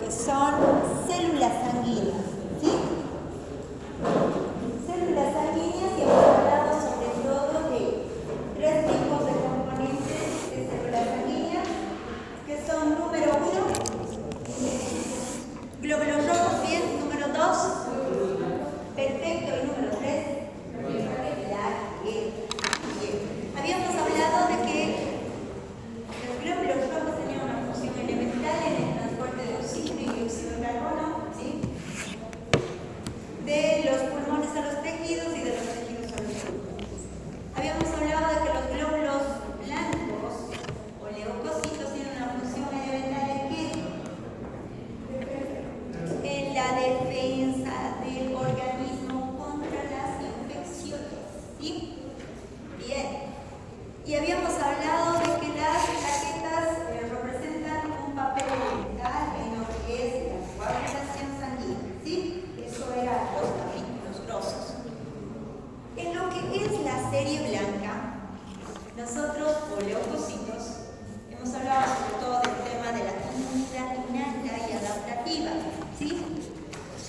que son células sanguíneas, ¿sí? Células sanguíneas, y hemos hablado sobre todo de 3 tipos de componentes de células sanguíneas, que son número 1, glóbulos rojos, bien, número 2, perfecto, y número 3, bien. Habíamos hablado de que los glóbulos rojos tenían una función elemental en el transporte de oxígeno y dióxido de carbono, ¿sí? De los pulmones a los tejidos y de los tejidos a los pulmones. Habíamos hablado de que los glóbulos blancos o leucocitos tienen una función elemental en qué? En la defensa del organismo contra las infecciones, ¿sí? Bien. Y habíamos hablado de que las plaquetas representan un papel elemental en lo que es la coagulación sanguínea, ¿sí? Eso eran los capítulos grosos. En lo que es la serie blanca, nosotros, o leucocitos, hemos hablado sobre todo del tema de la inmunidad innata y adaptativa, ¿sí?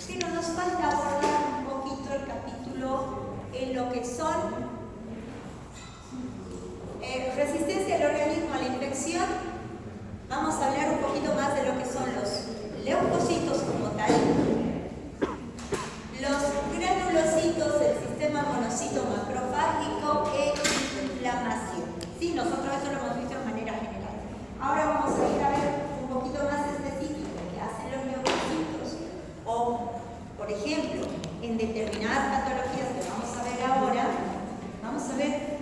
Pero nos falta abordar un poquito el capítulo en lo que son resistencia del organismo a la infección. Vamos a hablar un poquito más de lo que son los leucocitos como tal, los granulocitos del sistema monocito macrofágico e inflamación. Sí, nosotros eso lo hemos visto de manera general. Ahora vamos a ir a ver un poquito más específico qué hacen los leucocitos, o, por ejemplo, en determinadas patologías que vamos a ver ahora, vamos a ver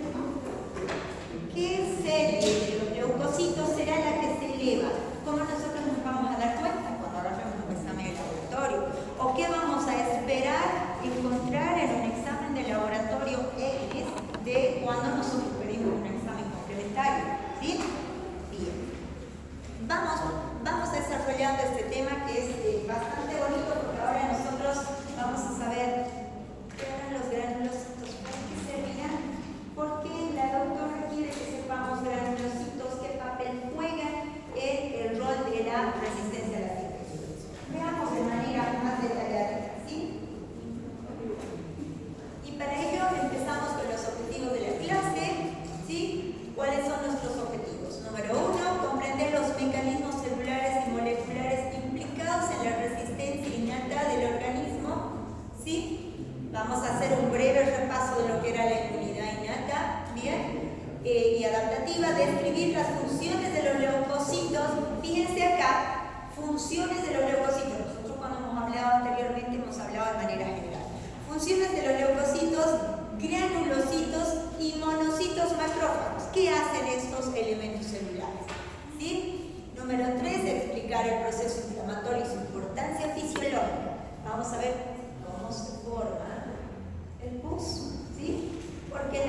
¿qué serie de los leucocitos será la que se eleva? ¿Cómo nosotros nos vamos a dar cuenta cuando hagamos un examen de laboratorio? ¿O qué vamos a esperar encontrar en un examen de laboratorio X de cuando nosotros pedimos un examen complementario? ¿Sí? Bien. Vamos desarrollando este tema que es bastante bonito, porque ahora nosotros vamos a saber qué eran los granulocitos, para qué servirán, porque la doctora quiere que sepamos granulocitos qué papel juegan en el rol de la resistencia a las infecciones. Veamos de manera más detallada, ¿sí? Y para ello empezamos con los objetivos de la clase, ¿sí? ¿Cuáles son nuestros objetivos? Número 1, comprender los mecanismos celulares y moleculares implicados en la resistencia innata del organismo, ¿sí? Vamos a hacer un breve repaso de lo que era la inmunidad innata, ¿bien? Y adaptativa, describir las funciones de los leucocitos. Fíjense acá, funciones de los leucocitos. Nosotros cuando hemos hablado anteriormente hemos hablado de manera general. Funciones de los leucocitos, granulocitos y monocitos macrófagos. ¿Qué hacen estos elementos celulares? ¿Sí? Número 3, explicar el proceso inflamatorio y su importancia fisiológica. Vamos a ver cómo se forma el pus, ¿sí? Porque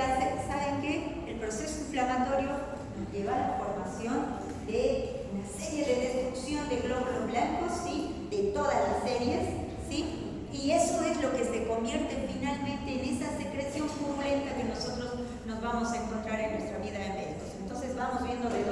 saben que el proceso inflamatorio nos lleva a la formación de una serie de destrucción de glóbulos blancos, ¿sí? De todas las series, ¿sí? Y eso es lo que se convierte finalmente en esa secreción purulenta que nosotros nos vamos a encontrar en nuestra vida de médicos. Entonces vamos viendo de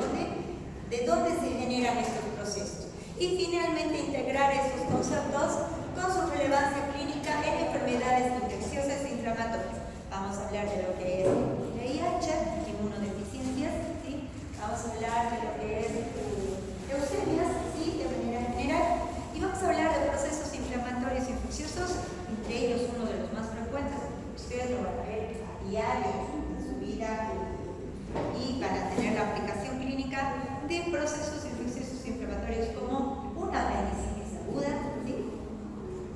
dónde se generan estos procesos. Y finalmente integrar esos conceptos con su relevancia clínica en enfermedades infecciosas e inflamatorias. Vamos a hablar de lo que es VIH, inmunodeficiencias, ¿sí? Vamos a hablar de lo que es leucemias, ¿sí? De manera general. Y vamos a hablar de procesos inflamatorios infecciosos, entre ellos uno de los más frecuentes, ustedes lo van a ver a diario en su vida y van a tener la aplicación clínica de procesos infecciosos inflamatorios como una apendicitis aguda, ¿sí?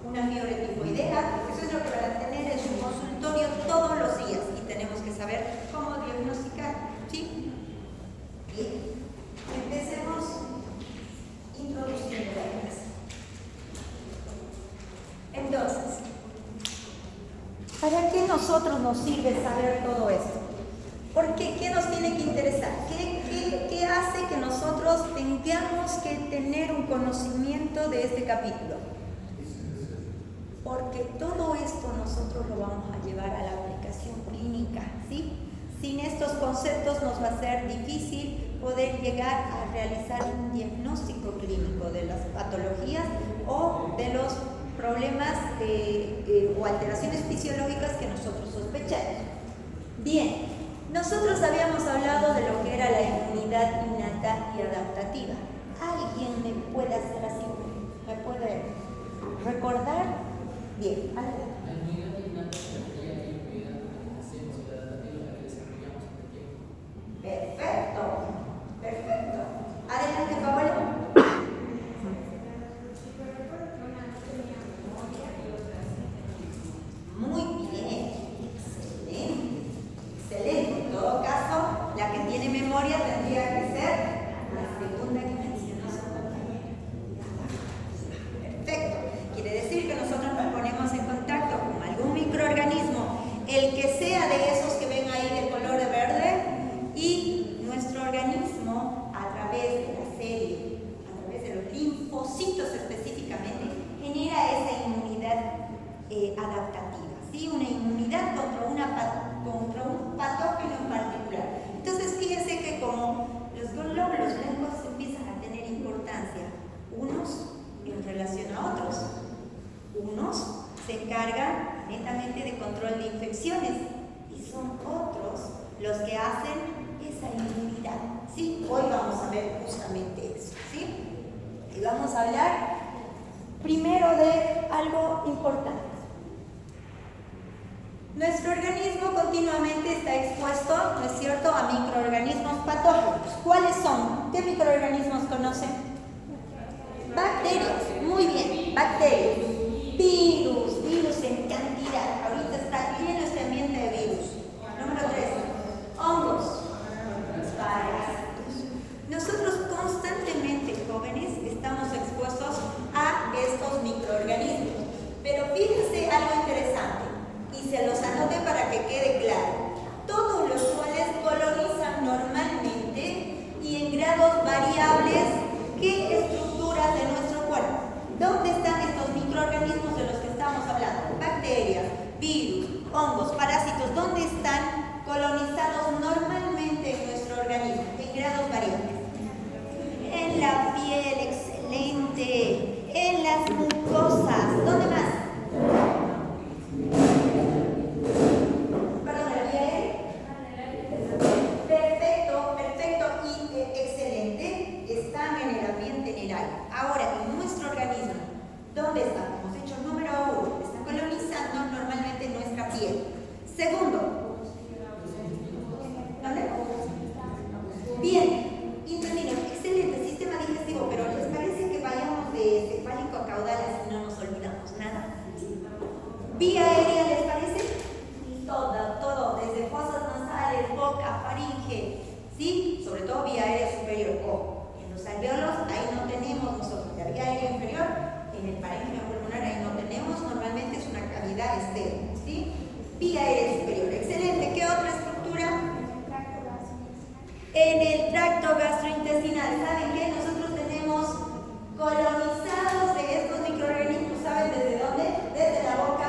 Una fiebre tifoidea. Eso es lo que van a tener en su consultorio todos los días y tenemos que saber cómo diagnosticar, ¿sí? Bien, empecemos introduciendo la clase. Entonces, ¿para qué nosotros nos sirve saber todo esto? Porque ¿qué nos tiene que interesar? ¿Qué hace que nosotros tengamos que tener un conocimiento de este capítulo? Porque todo esto nosotros lo vamos a llevar a la aplicación clínica, ¿sí? Sin estos conceptos nos va a ser difícil poder llegar a realizar un diagnóstico clínico de las patologías o de los problemas o alteraciones fisiológicas que nosotros sospechamos. Bien, nosotros habíamos hablado de lo que era la inmunidad innata y adaptativa. ¿Alguien me puede hacer así? ¿Me puede recordar? Bien, adelante. La inmunidad innata es aquella inmunidad que nacemos y la adaptativa la que desarrollamos en el tiempo. Perfecto, perfecto. Adelante, Paola. Muy bien, excelente, excelente. En todo caso, la que tiene memoria tendría que ser la segunda que mencionó su compañera. Perfecto. Quiere decir que nosotros nos ponemos en contacto con algún microorganismo, el que sea de esos que ven ahí de color de verde, y nuestro organismo, a través de la serie, a través de los linfocitos específicamente, genera esa inmunidad adaptativa, ¿sí? Una inmunidad contra un patógeno en particular. Entonces, fíjense que como los glóbulos blancos empiezan a tener importancia, unos en relación a otros, unos se encargan netamente de control de infecciones y son otros los que hacen esa inmunidad, ¿sí? Hoy vamos a ver justamente eso, ¿sí? Y vamos a hablar primero de algo importante. Nuestro organismo continuamente está expuesto, ¿no es cierto?, a microorganismos patógenos. ¿Cuáles son? ¿Qué microorganismos conocen? Bacterias, muy bien, bacterias. Virus en cantidad. Ahorita está lleno este ambiente de virus. Número 3, hongos, parásitos. Nosotros constantemente, jóvenes, estamos expuestos a estos microorganismos. Pero fíjense algo interesante, y se los anote para que quede claro. Todos los cuales colonizan normalmente y en grados variables qué estructuras de nuestro cuerpo. ¿Dónde están estos microorganismos de los que estamos hablando? Bacterias, virus, hongos, parásitos. ¿Dónde están colonizados normalmente en nuestro organismo? En grados variables. En la piel, excelente. En las mucosas. ¿Dónde más? Perdón, ¿la vía aérea? Perfecto, perfecto y excelente. Están en el ambiente, en el aire. Ahora, en nuestro organismo, ¿dónde están? Hemos dicho número 1, están colonizando normalmente nuestra piel. Segundo, ¿dónde? Bien, intestino, excelente, sistema digestivo, pero ¿les parece que vayamos de cefálico a caudal así no nos olvidamos nada? Vía aérea, ¿les parece? Todo, desde fosas nasales, boca, faringe, ¿sí? Sobre todo vía aérea superior. Ojo, en los alvéolos, ahí no tenemos nosotros. La vía aérea inferior, en el parénquima pulmonar, ahí no tenemos. Normalmente es una cavidad externa, ¿sí? Vía aérea superior, excelente. ¿Qué otra estructura? En el tracto gastrointestinal. ¿Saben qué? Nosotros tenemos colonizados de estos microorganismos, ¿saben desde dónde? Desde la boca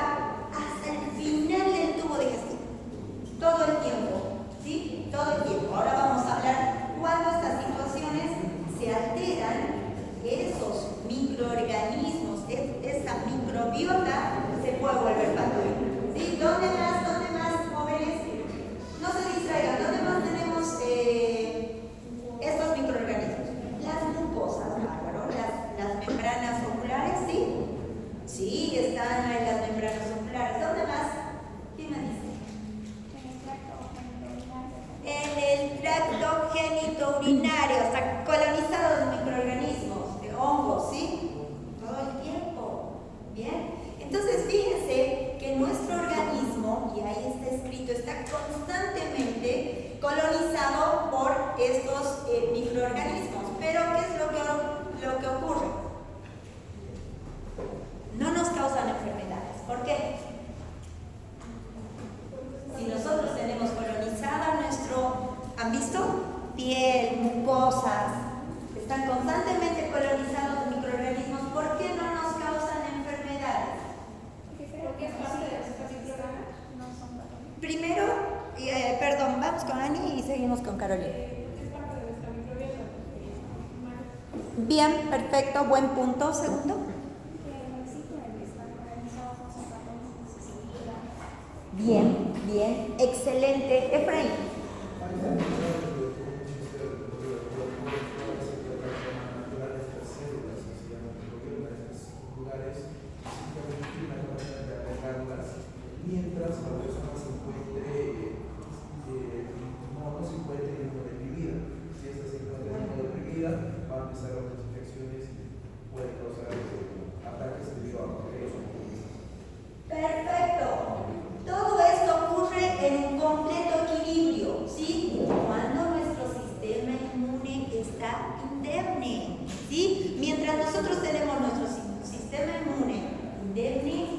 Bien, perfecto, buen punto. Segundo. Bien, bien, excelente. Efraín. Mientras la persona se encuentre, no se encuentre deprimida. Si esta se encuentra deprimida, va a empezar otras infecciones y puede causar ataques debido a los oportunistas. Perfecto. Todo esto ocurre en un completo equilibrio, ¿sí? Cuando nuestro sistema inmune está indemne, ¿sí? Mientras nosotros tenemos nuestro sistema inmune indemne,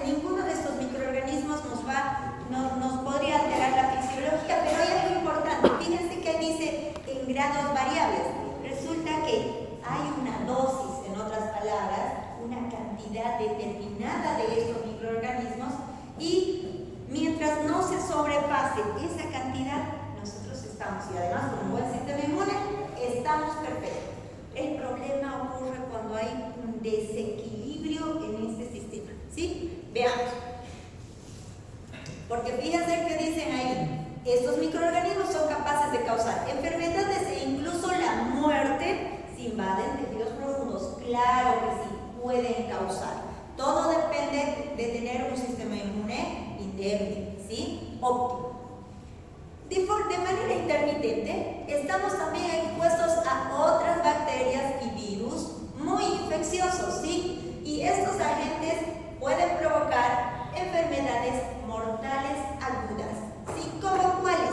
ninguno de estos microorganismos nos podría alterar la fisiología, pero hay algo importante. Fíjense que dice en grados variables. Resulta que hay una dosis, en otras palabras, una cantidad determinada de estos microorganismos, y mientras no se sobrepase esa cantidad, nosotros estamos, y además con un buen sistema inmune, estamos perfectos. El problema ocurre cuando hay un desequilibrio en este sistema, ¿sí? Veamos. Porque fíjense que dicen ahí, estos microorganismos son capaces de causar enfermedades e incluso la muerte si invaden tejidos profundos. Claro que sí, pueden causar. Todo depende de tener un sistema inmune indemne, ¿sí? Óptimo. De manera intermitente, estamos también expuestos a otras bacterias y virus muy infecciosos, ¿sí? Y estos agentes pueden provocar enfermedades mortales agudas, ¿sí? ¿Cómo cuáles?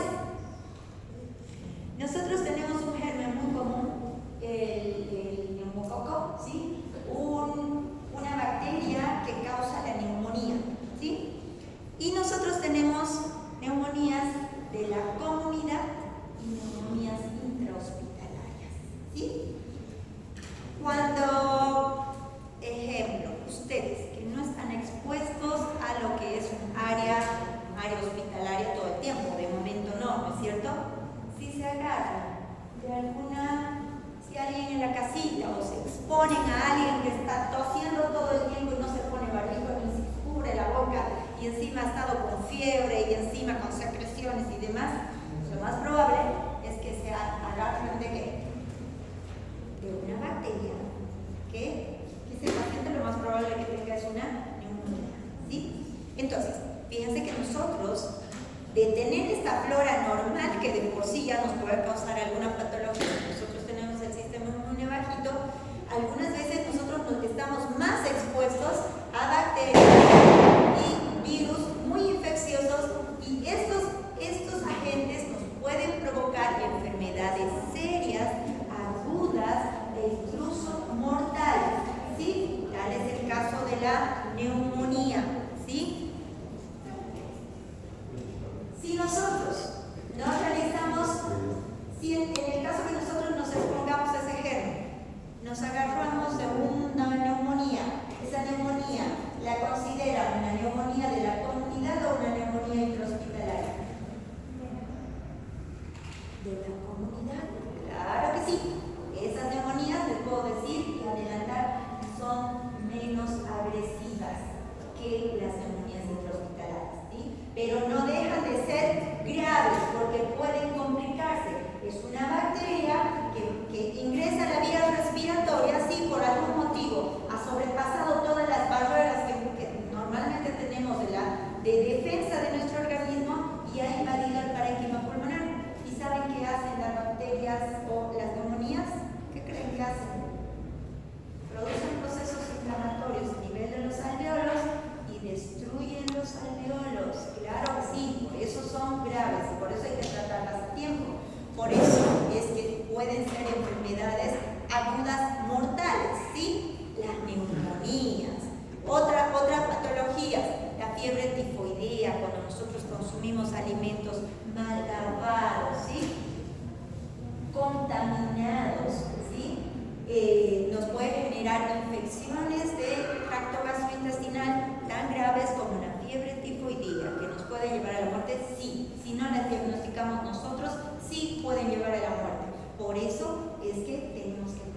Nosotros tenemos un germen muy común, el neumococo, ¿sí? Una bacteria que causa la neumonía, ¿sí? Y nosotros tenemos neumonías de la comunidad y neumonías intrahospitalarias, ¿sí? Cuando, ejemplo, ustedes que no están expuestos a lo que es un área hospitalaria todo el tiempo, de momento no es cierto? Si se agarran de si alguien en la casita o se exponen a alguien que está tosiendo todo el tiempo y no se pone barbijo ni se cubre la boca y encima ha estado con fiebre y encima con secreciones y demás, lo más probable es que se agarren de qué? De una bacteria que ese paciente lo más probable que tenga es una neumonía, ¿sí? Entonces, fíjense que nosotros, de tener esta flora normal que de por sí ya nos puede causar alguna patología, nosotros tenemos el sistema inmune bajito, algunas veces nosotros estamos más expuestos a bacterias y virus muy infecciosos, y estos agentes nos pueden provocar enfermedades serias, agudas e incluso mortales, ¿sí? Tal es el caso de la neumonía, ¿sí? Si nosotros no realizamos, si en el caso que nosotros nos expongamos a ese germen, nos agarramos de una neumonía, esa neumonía la consideran una neumonía de la comunidad o una neumonía intrahospitalaria. De la comunidad, claro que sí. Esas neumonías, les puedo decir y adelantar, son menos agresivas que las neumonías intrahospitalarias, ¿sí? Pero no dejan de ser graves porque pueden complicarse. Es una bacteria que ingresa a la vía respiratoria, sí, por algún motivo ha sobrepasado todas las barreras que normalmente tenemos de defensa de nuestro organismo y ha invadido el parénquima pulmonar. ¿Y saben qué hacen las bacterias o las neumonías? ¿Qué creen que hacen? Producen procesos inflamatorios a nivel de los alveolos y destruyen los alveolos. Claro que sí, por eso son graves y por eso hay que tratarlas a tiempo. Por eso es que pueden ser enfermedades agudas mortales, ¿sí? Las neumonías. Otra patología, la fiebre tifoidea, cuando nosotros consumimos alimentos mal lavados, ¿sí? Contaminados, ¿sí? Nos puede generar infecciones de tracto gastrointestinal tan graves como la fiebre tifoidea, que nos puede llevar a la muerte, sí. Si no las diagnosticamos nosotros, sí pueden llevar a la muerte. Por eso es que tenemos que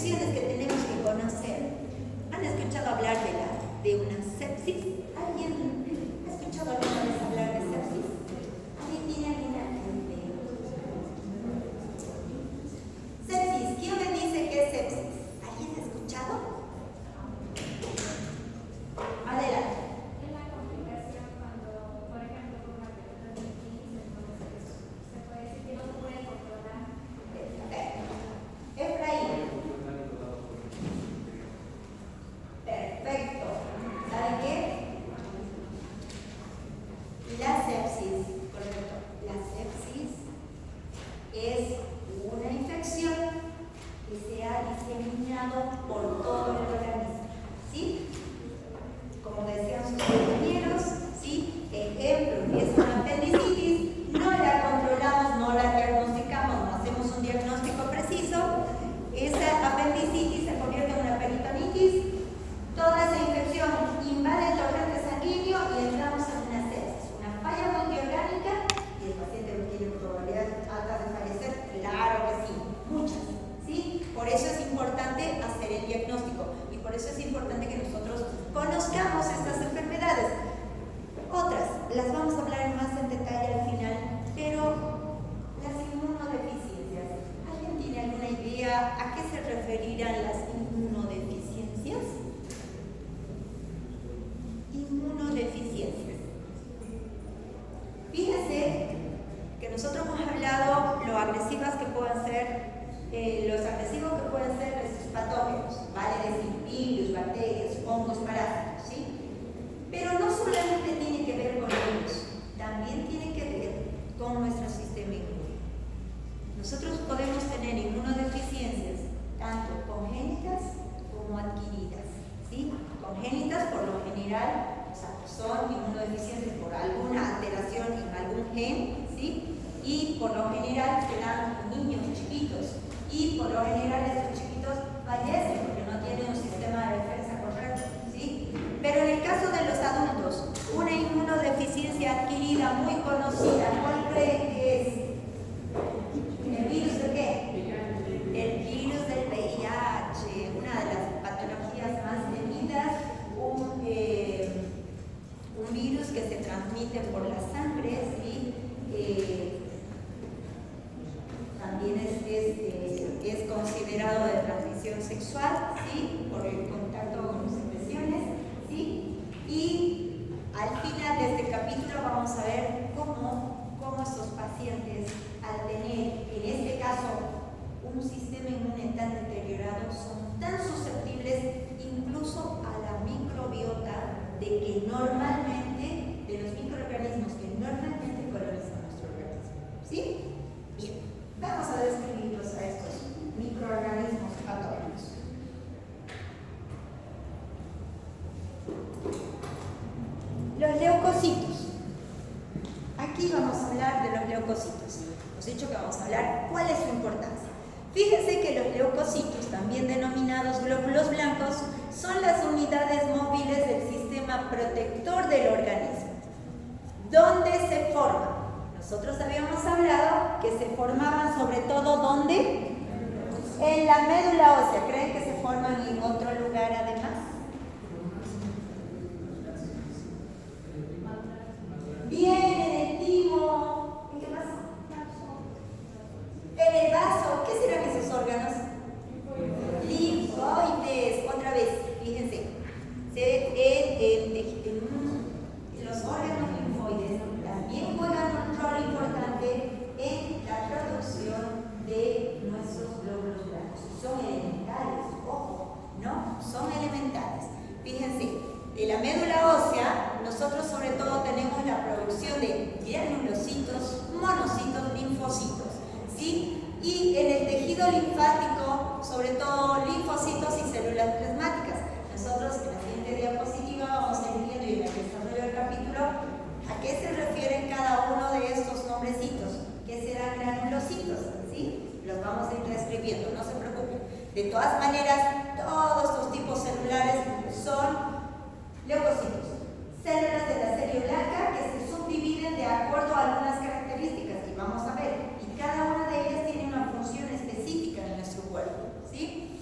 infecciones que tenemos que conocer. ¿Han escuchado hablar de una sepsis? ¿Alguien ha escuchado alguna vez hablar de sepsis? ¿Alguien tiene alguna idea? Sepsis, ¿quién me dice qué es sepsis? ¿Alguien ha escuchado? Adelante. Es la complicación cuando, por ejemplo, con una peritonitis, entonces se puede decir que no se puede controlar. Efraín. Perfecto. ¿Saben qué? La sepsis, correcto. La sepsis es una infección que se ha diseminado por todo el organismo. ¿Sí? Como decían sus compañeros, ¿sí? Ejemplo, empieza una apendicitis, no la controlamos, no la diagnosticamos, no hacemos un diagnóstico preciso, esa apendicitis se convierte en una peritonitis, toda esa infección invade el torrente sanguíneo y entramos en una sepsis, una falla multiorgánica y el paciente tiene probabilidad alta de fallecer, claro que sí, muchas, ¿sí? Por eso es importante hacer el diagnóstico y por eso es importante que nosotros conozcamos estas enfermedades. Otras, las vamos a hablar más en detalle al final, pero las inmunodeficiencias, ¿alguien tiene alguna idea a qué se referirán las inmunodeficiencias? Inmunodeficiencias. Fíjense que nosotros hemos hablado lo agresivas que pueden ser, los agresivos que pueden ser estos patógenos, vale decir virus, bacterias, hongos, parásitos, ¿sí? Pero no solamente tiene que ver con ellos, también tiene que ver con nuestro sistema inmune. Nosotros podemos tener inmunodeficiencias tanto congénitas como adquiridas, ¿sí? Congénitas por lo general, o sea, son inmunodeficiencias por alguna alteración en algún gen, ¿sí? Y por lo general se dan en niños chiquitos y por lo general estos chiquitos fallecen porque no tienen un sistema de defensa correcto, ¿sí? Pero en el caso de los adultos, una inmunodeficiencia adquirida muy conocida, ¿cuál creen que es? ¿El virus de qué? El virus del VIH, una de las patologías más temidas, un virus que se transmite por la sangre, ¿sí? También es considerado de transmisión sexual, ¿sí? Por el contacto con secreciones, ¿sí? Y al final de este capítulo vamos a ver cómo estos pacientes, al tener, en este caso, un sistema inmune tan deteriorado, son tan susceptibles incluso a la microbiota de los microorganismos que normalmente colonizan nuestro organismo. ¿Sí? Bien, vamos a describirlos a estos microorganismos patógenos. Los leucocitos. Aquí vamos a hablar de los leucocitos. Hemos dicho que vamos a hablar cuál es su importancia. Fíjense que los leucocitos, también denominados glóbulos blancos, son las unidades móviles del sistema protector del organismo. ¿Dónde se forman? Nosotros habíamos hablado que se formaban sobre todo ¿dónde? En la médula ósea. ¿Creen que se forman en otro lugar además? Bien, en el timo. ¿En qué más? En el vaso. ¿Qué serán esos órganos? Linfoides. Otra vez, fíjense. Los órganos linfoides también juegan un rol importante en la producción de nuestros glóbulos blancos. Son elementales, ojo, ¿no? Son elementales. Fíjense, en la médula ósea, nosotros sobre todo tenemos la producción de granulocitos, monocitos, linfocitos, ¿sí? Y en el tejido linfático, sobre todo linfocitos y células plasmáticas. Nosotros en la siguiente diapositiva vamos a ir viendo y en el desarrollo del capítulo a qué se refieren cada uno de estos nombrecitos, que serán granulocitos, ¿sí? Los vamos a ir describiendo, no se preocupen. De todas maneras, todos los tipos celulares son leucocitos, células de la serie blanca que se subdividen de acuerdo a algunas características que vamos a ver, y cada una de ellas tiene una función específica en nuestro cuerpo, ¿sí?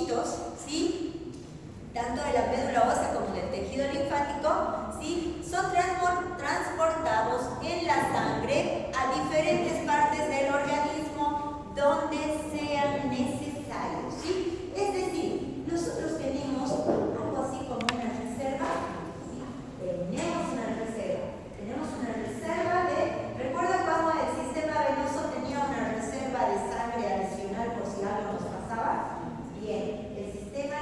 leucocitos, ¿sí? Tanto de la médula ósea como del tejido linfático, ¿sí? Son transportados en la sangre a diferentes partes del organismo donde sean necesarios, ¿sí? Es decir, nosotros tenemos algo así como una reserva, ¿sí? Tenemos una reserva de... ¿Recuerdan cómo el sistema venoso tenía una reserva de sangre adicional por si algo nos pasaba? Bien, el sistema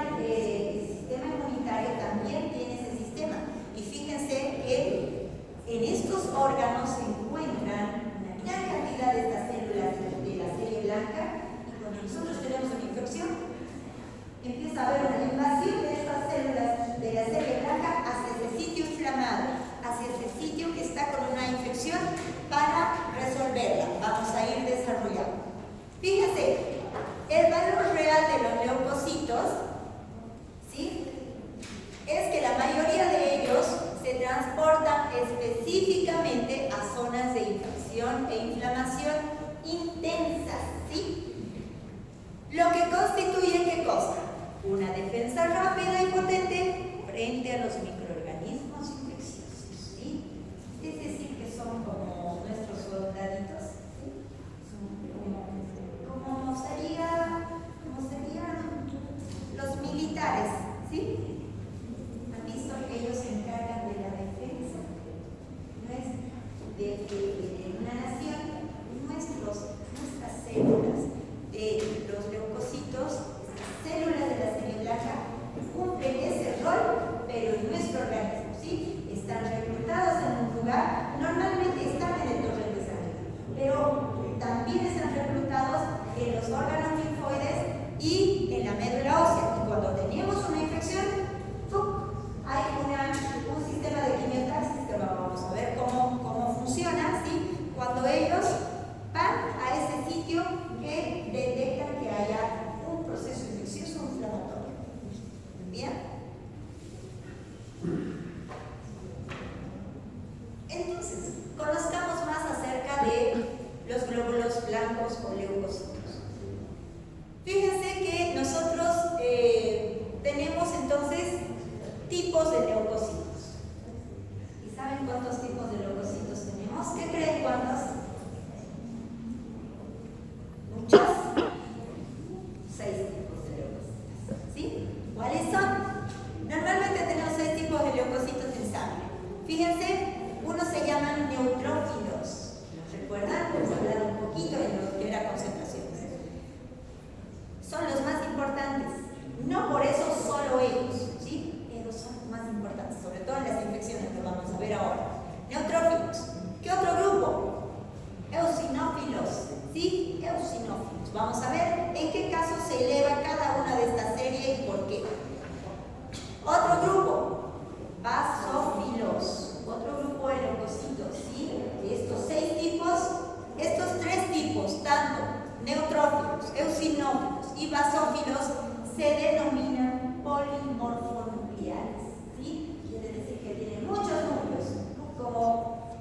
inmunitario también tiene ese sistema. Y fíjense que en estos órganos se encuentran una gran cantidad de estas células de la serie blanca, y cuando nosotros tenemos una infección, empieza a haber una invasión de estas células de la serie blanca hacia ese sitio inflamado, hacia ese sitio que está con una infección, para resolverla. Vamos a ir desarrollando. Fíjense, el valor real de los leucocitos, ¿sí?, es que la mayoría de ellos se transportan específicamente a zonas de infección e inflamación intensas, ¿sí? Lo que constituye, ¿qué cosa? Una defensa rápida y potente frente a los microorganismos infecciosos, ¿sí? Es decir, que son como nuestros soldaditos, ¿sí? Como serían los militares, ¿sí? Han visto que ellos se encargan de la defensa, ¿no es? De una nación. Nuestras células de los leucocitos, células de la serie blanca, cumplen ese rol, pero en nuestro organismo, ¿sí? Están reclutados en un lugar, normalmente están en el torrente sanguíneo, pero también están reclutados en los órganos linfoides y en la médula ósea. Y cuando tenemos una infección, hay un sistema de quimiotaxis que vamos a ver cómo funciona, ¿sí? Cuando ellos van a ese sitio que detectan que haya un proceso infeccioso o inflamatorio. ¿Bien? Entonces, conozcamos más acerca de los glóbulos blancos o leucocitos. Fíjense que nosotros tenemos entonces tipos de leucocitos. ¿Y saben cuántos tipos de leucocitos tenemos? ¿Qué creen cuántos? Muchos. 6 tipos de leucocitos, ¿sí? ¿Cuáles son? Normalmente tenemos 6 tipos de leucocitos en sangre. Fíjense, unos se llaman neutrófilos. ¿Recuerdan? Hemos hablado un poquito de lo que era concentraciones. Son los más importantes. No por eso solo ellos, ¿sí? Ellos son los más importantes, sobre todo en las infecciones que vamos a ver ahora. Neutrófilos. ¿Qué otro grupo? Eosinófilos, ¿sí? Eosinófilos. Vamos a ver en qué caso se eleva cada una de estas series y por qué. Otro grupo, basófilos. Otro grupo de leucocitos, ¿sí? Estos 6 tipos, estos 3 tipos, tanto neutrófilos, eosinófilos y basófilos, se denominan polimorfonucleares, ¿sí? Quiere decir que tienen muchos núcleos, como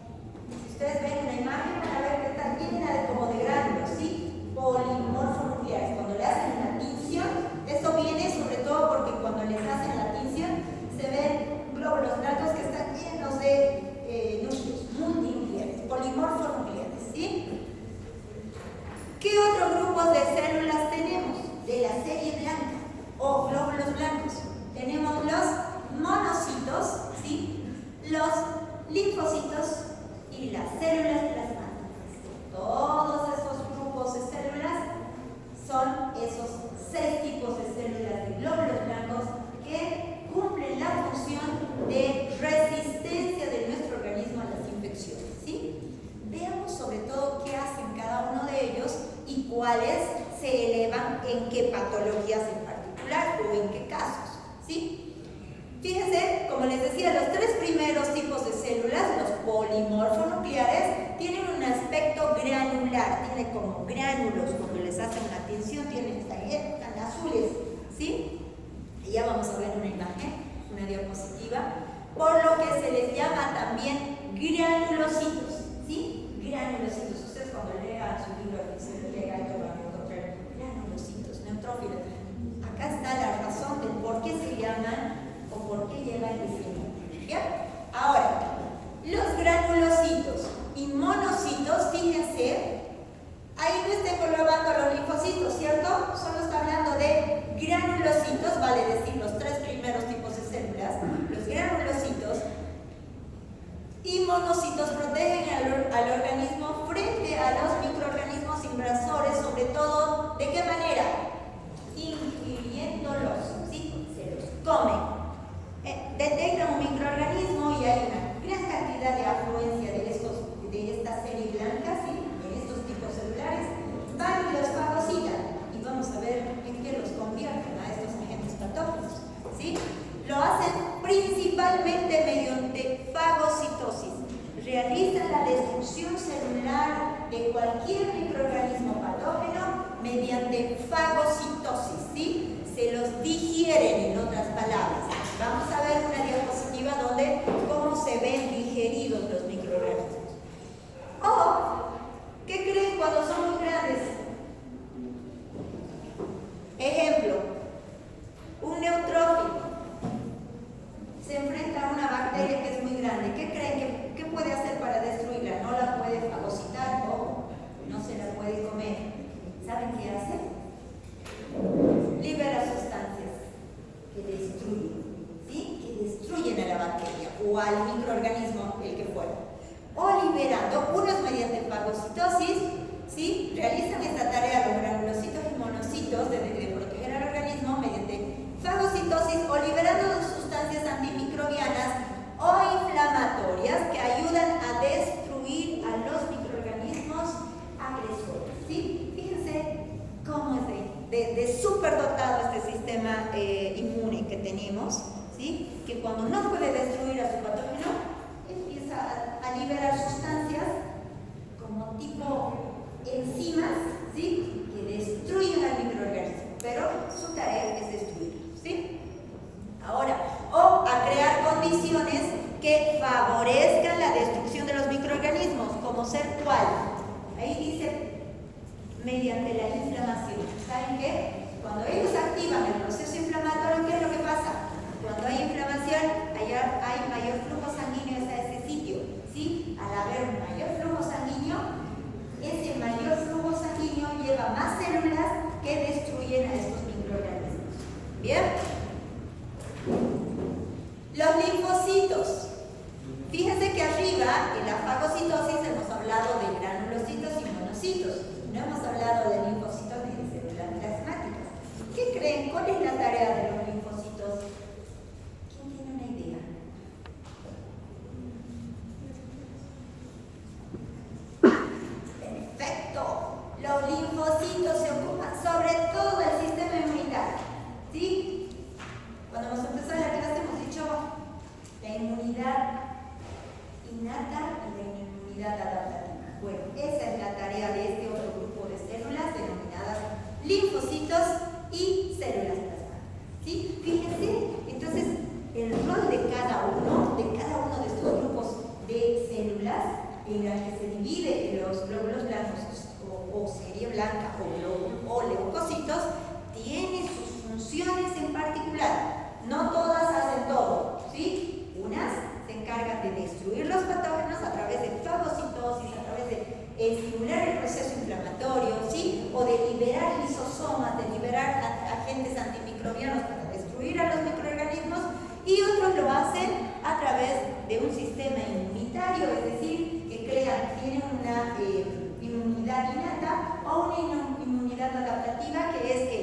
si ustedes ven una imagen van a ver que está llena como de gránulos, ¿sí? Polimorfonucleares. Cuando le hacen la tinción, esto viene sobre todo porque cuando les hacen la tinción se ven glóbulos blancos que están llenos de núcleos multinucleares, polimorfonucleares, ¿sí? ¿Qué otros grupos de células tenemos de la serie blanca o glóbulos blancos? Tenemos los monocitos, ¿sí? Los linfocitos y las células plasmáticas. Todos esos grupos de células son esos 6 tipos de células de glóbulos blancos que cumplen la función de resistencia de nuestro organismo a las infecciones, ¿sí? Veamos sobre todo qué hacen cada uno de ellos y cuáles se elevan en qué patologías en particular o en qué casos, ¿sí? Fíjense, como les decía, los 3 primeros tipos de células, los polimorfonucleares, tienen un aspecto granular, tienen como gránulos, cuando les hacen una tinción, están azules, ¿sí? Y ya vamos a ver una imagen, una diapositiva, por lo que se les llama también granulocitos, ¿sí? Granulocitos. Ustedes cuando lean su libro de fisiología van a encontrar granulocitos, neutrófilos. Acá está ¿Bien? Ahora, los granulocitos y monocitos, fíjense, ahí no está englobando los linfocitos, ¿cierto? Solo está hablando de granulocitos, vale decir los tres primeros tipos de células, los granulocitos y monocitos protegen al organismo frente a los microorganismos invasores, sobre todo, ¿de qué manera? Ingiriéndolos, ¿sí? Se los comen. Detectan un microorganismo y hay una gran cantidad de afluencia de esta serie blanca, ¿sí? En estos tipos celulares, van y los fagocitan y vamos a ver en qué los convierten a estos agentes patógenos, ¿sí? Lo hacen principalmente mediante fagocitosis. Realizan la destrucción celular de cualquier microorganismo patógeno mediante fagocitosis, ¿sí? Se los digieren, en otras palabras. Vamos a ver una diapositiva donde cómo se ven digeridos los microorganismos. O, ¿qué creen cuando son muy grandes? Ejemplo, un neutrófilo se enfrenta a una bacteria que es muy grande. ¿Qué creen? ¿Qué puede hacer para destruirla? No la puede fagocitar o no se la puede comer. ¿Saben qué hace? Libera sustancias que destruyen, ¿sí? Que destruyen a la bacteria o al microorganismo, el que fuera. O liberando, unos mediante fagocitosis, ¿sí? Realizan esta tarea los granulocitos y monocitos de proteger al organismo mediante fagocitosis o liberando sustancias antimicrobianas o inflamatorias que ayudan a destruir a los microorganismos agresores, ¿sí? Fíjense cómo es de superdotado este sistema inmune que tenemos, ¿sí? Que cuando no puede destruir a su patógeno, empieza a liberar sustancias como tipo enzimas, ¿sí? Que destruyen al microorganismo, pero su tarea es destruirlo, ¿sí? Ahora, o a crear condiciones que favorezcan la destrucción de los microorganismos, como ser cuál. Ahí dice, mediante la inflamación. ¿Saben qué? Cuando ellos activan el proceso inflamatorio, ¿qué es lo que pasa? Cuando hay inflamación, hay mayor flujo sanguíneo hacia ese sitio, ¿sí? Al haber un mayor flujo sanguíneo, ese mayor flujo sanguíneo lleva más células que destruyen a estos microorganismos. ¿Bien? Los linfocitos. Fíjense que arriba, en la fagocitosis, hemos hablado de granulocitos y monocitos. No hemos hablado de linfocitos ni de células plasmáticas. ¿Qué creen? ¿Cuál es la tarea de los linfocitos? ¿Quién tiene una idea? Perfecto. Los linfocitos se ocupan sobre todo del sistema inmunitario, ¿sí? Cuando hemos empezado la clase hemos dicho la inmunidad innata y la inmunidad adaptativa. Bueno, esa es la tarea de este otro grupo de células denominadas linfocitos y células plasmáticas, ¿sí? Fíjense, entonces, el rol de cada uno de estos grupos de células en las que se divide los glóbulos blancos o serie blanca o leucocitos, tiene sus funciones en particular. No todas hacen todo, ¿sí? Unas se encargan de destruir los patógenos a través de fagocitosis, a través de estimular el proceso inflamatorio, ¿sí? O de liberar lisosomas, de liberar agentes antimicrobianos para destruir a los microorganismos, y otros lo hacen a través de un sistema inmunitario, es decir, que tienen una inmunidad innata o una inmunidad adaptativa, que es que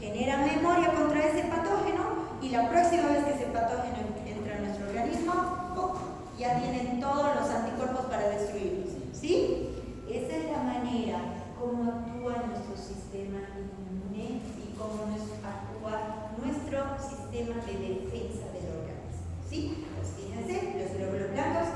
genera memoria contra ese patógeno y la próxima vez que ese patógeno entra en nuestro organismo, ya tienen todos los anticuerpos para destruirlos, ¿sí? Esa es la manera como actúa nuestro sistema inmune y cómo actúa nuestro sistema de defensa del organismo, ¿sí? Pues fíjense, los glóbulos blancos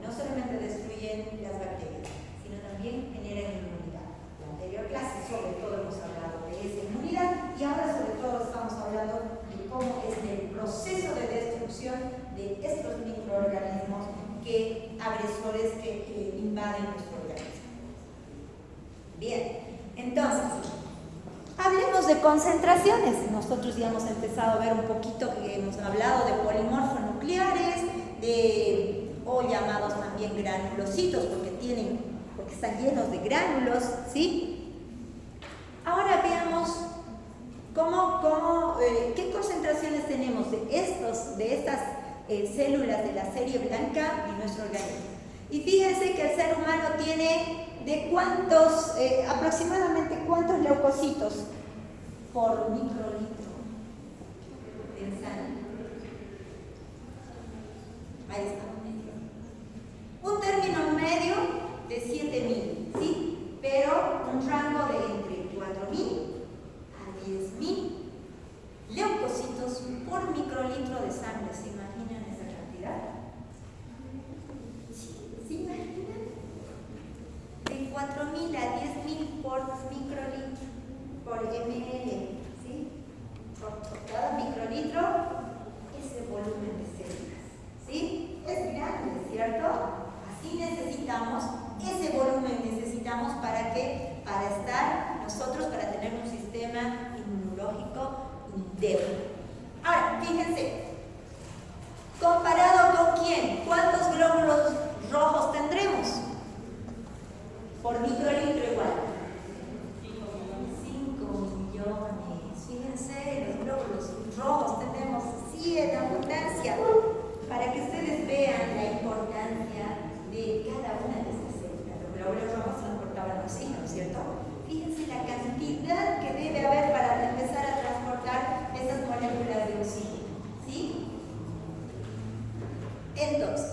no solamente destruyen las bacterias, sino también generan inmunidad. En la anterior clase sobre todo hemos hablado de esa inmunidad y ahora sobre todo estamos hablando de cómo es el proceso de destrucción de estos microorganismos agresores que invaden nuestro organismo. Bien, entonces, hablemos de concentraciones. Nosotros ya hemos empezado a ver un poquito que hemos hablado de polimorfonucleares, o llamados también granulocitos, porque están llenos de gránulos, ¿sí? Ahora veamos qué concentraciones tenemos de estas células de la serie blanca en nuestro organismo. Y fíjense que el ser humano tiene aproximadamente cuántos leucocitos por microlitro de sangre. Ahí está. Un término medio de 7.000, ¿sí? Pero un rango de entre 4.000 a 10.000 leucocitos por microlitro de sangre. ¿Se imaginan esa cantidad? ¿Sí? ¿Se imaginan? De 4.000 a 10.000 por microlitro, por ml, ¿sí? Por cada microlitro, ese volumen de células, ¿sí? Es grande, ¿cierto? Así necesitamos, ese volumen necesitamos para tener un sistema inmunológico interno. Ahora, fíjense, ¿comparado con quién? ¿Cuántos glóbulos rojos tendremos? Por microlitro igual. 5 millones. Fíjense, los glóbulos rojos tenemos sí en abundancia, para que ustedes vean la importancia de cada una de estas células. Los glóbulos rojos transportaban oxígeno, ¿cierto? Fíjense la cantidad que debe haber para empezar a transportar esas moléculas de oxígeno, ¿sí? Entonces,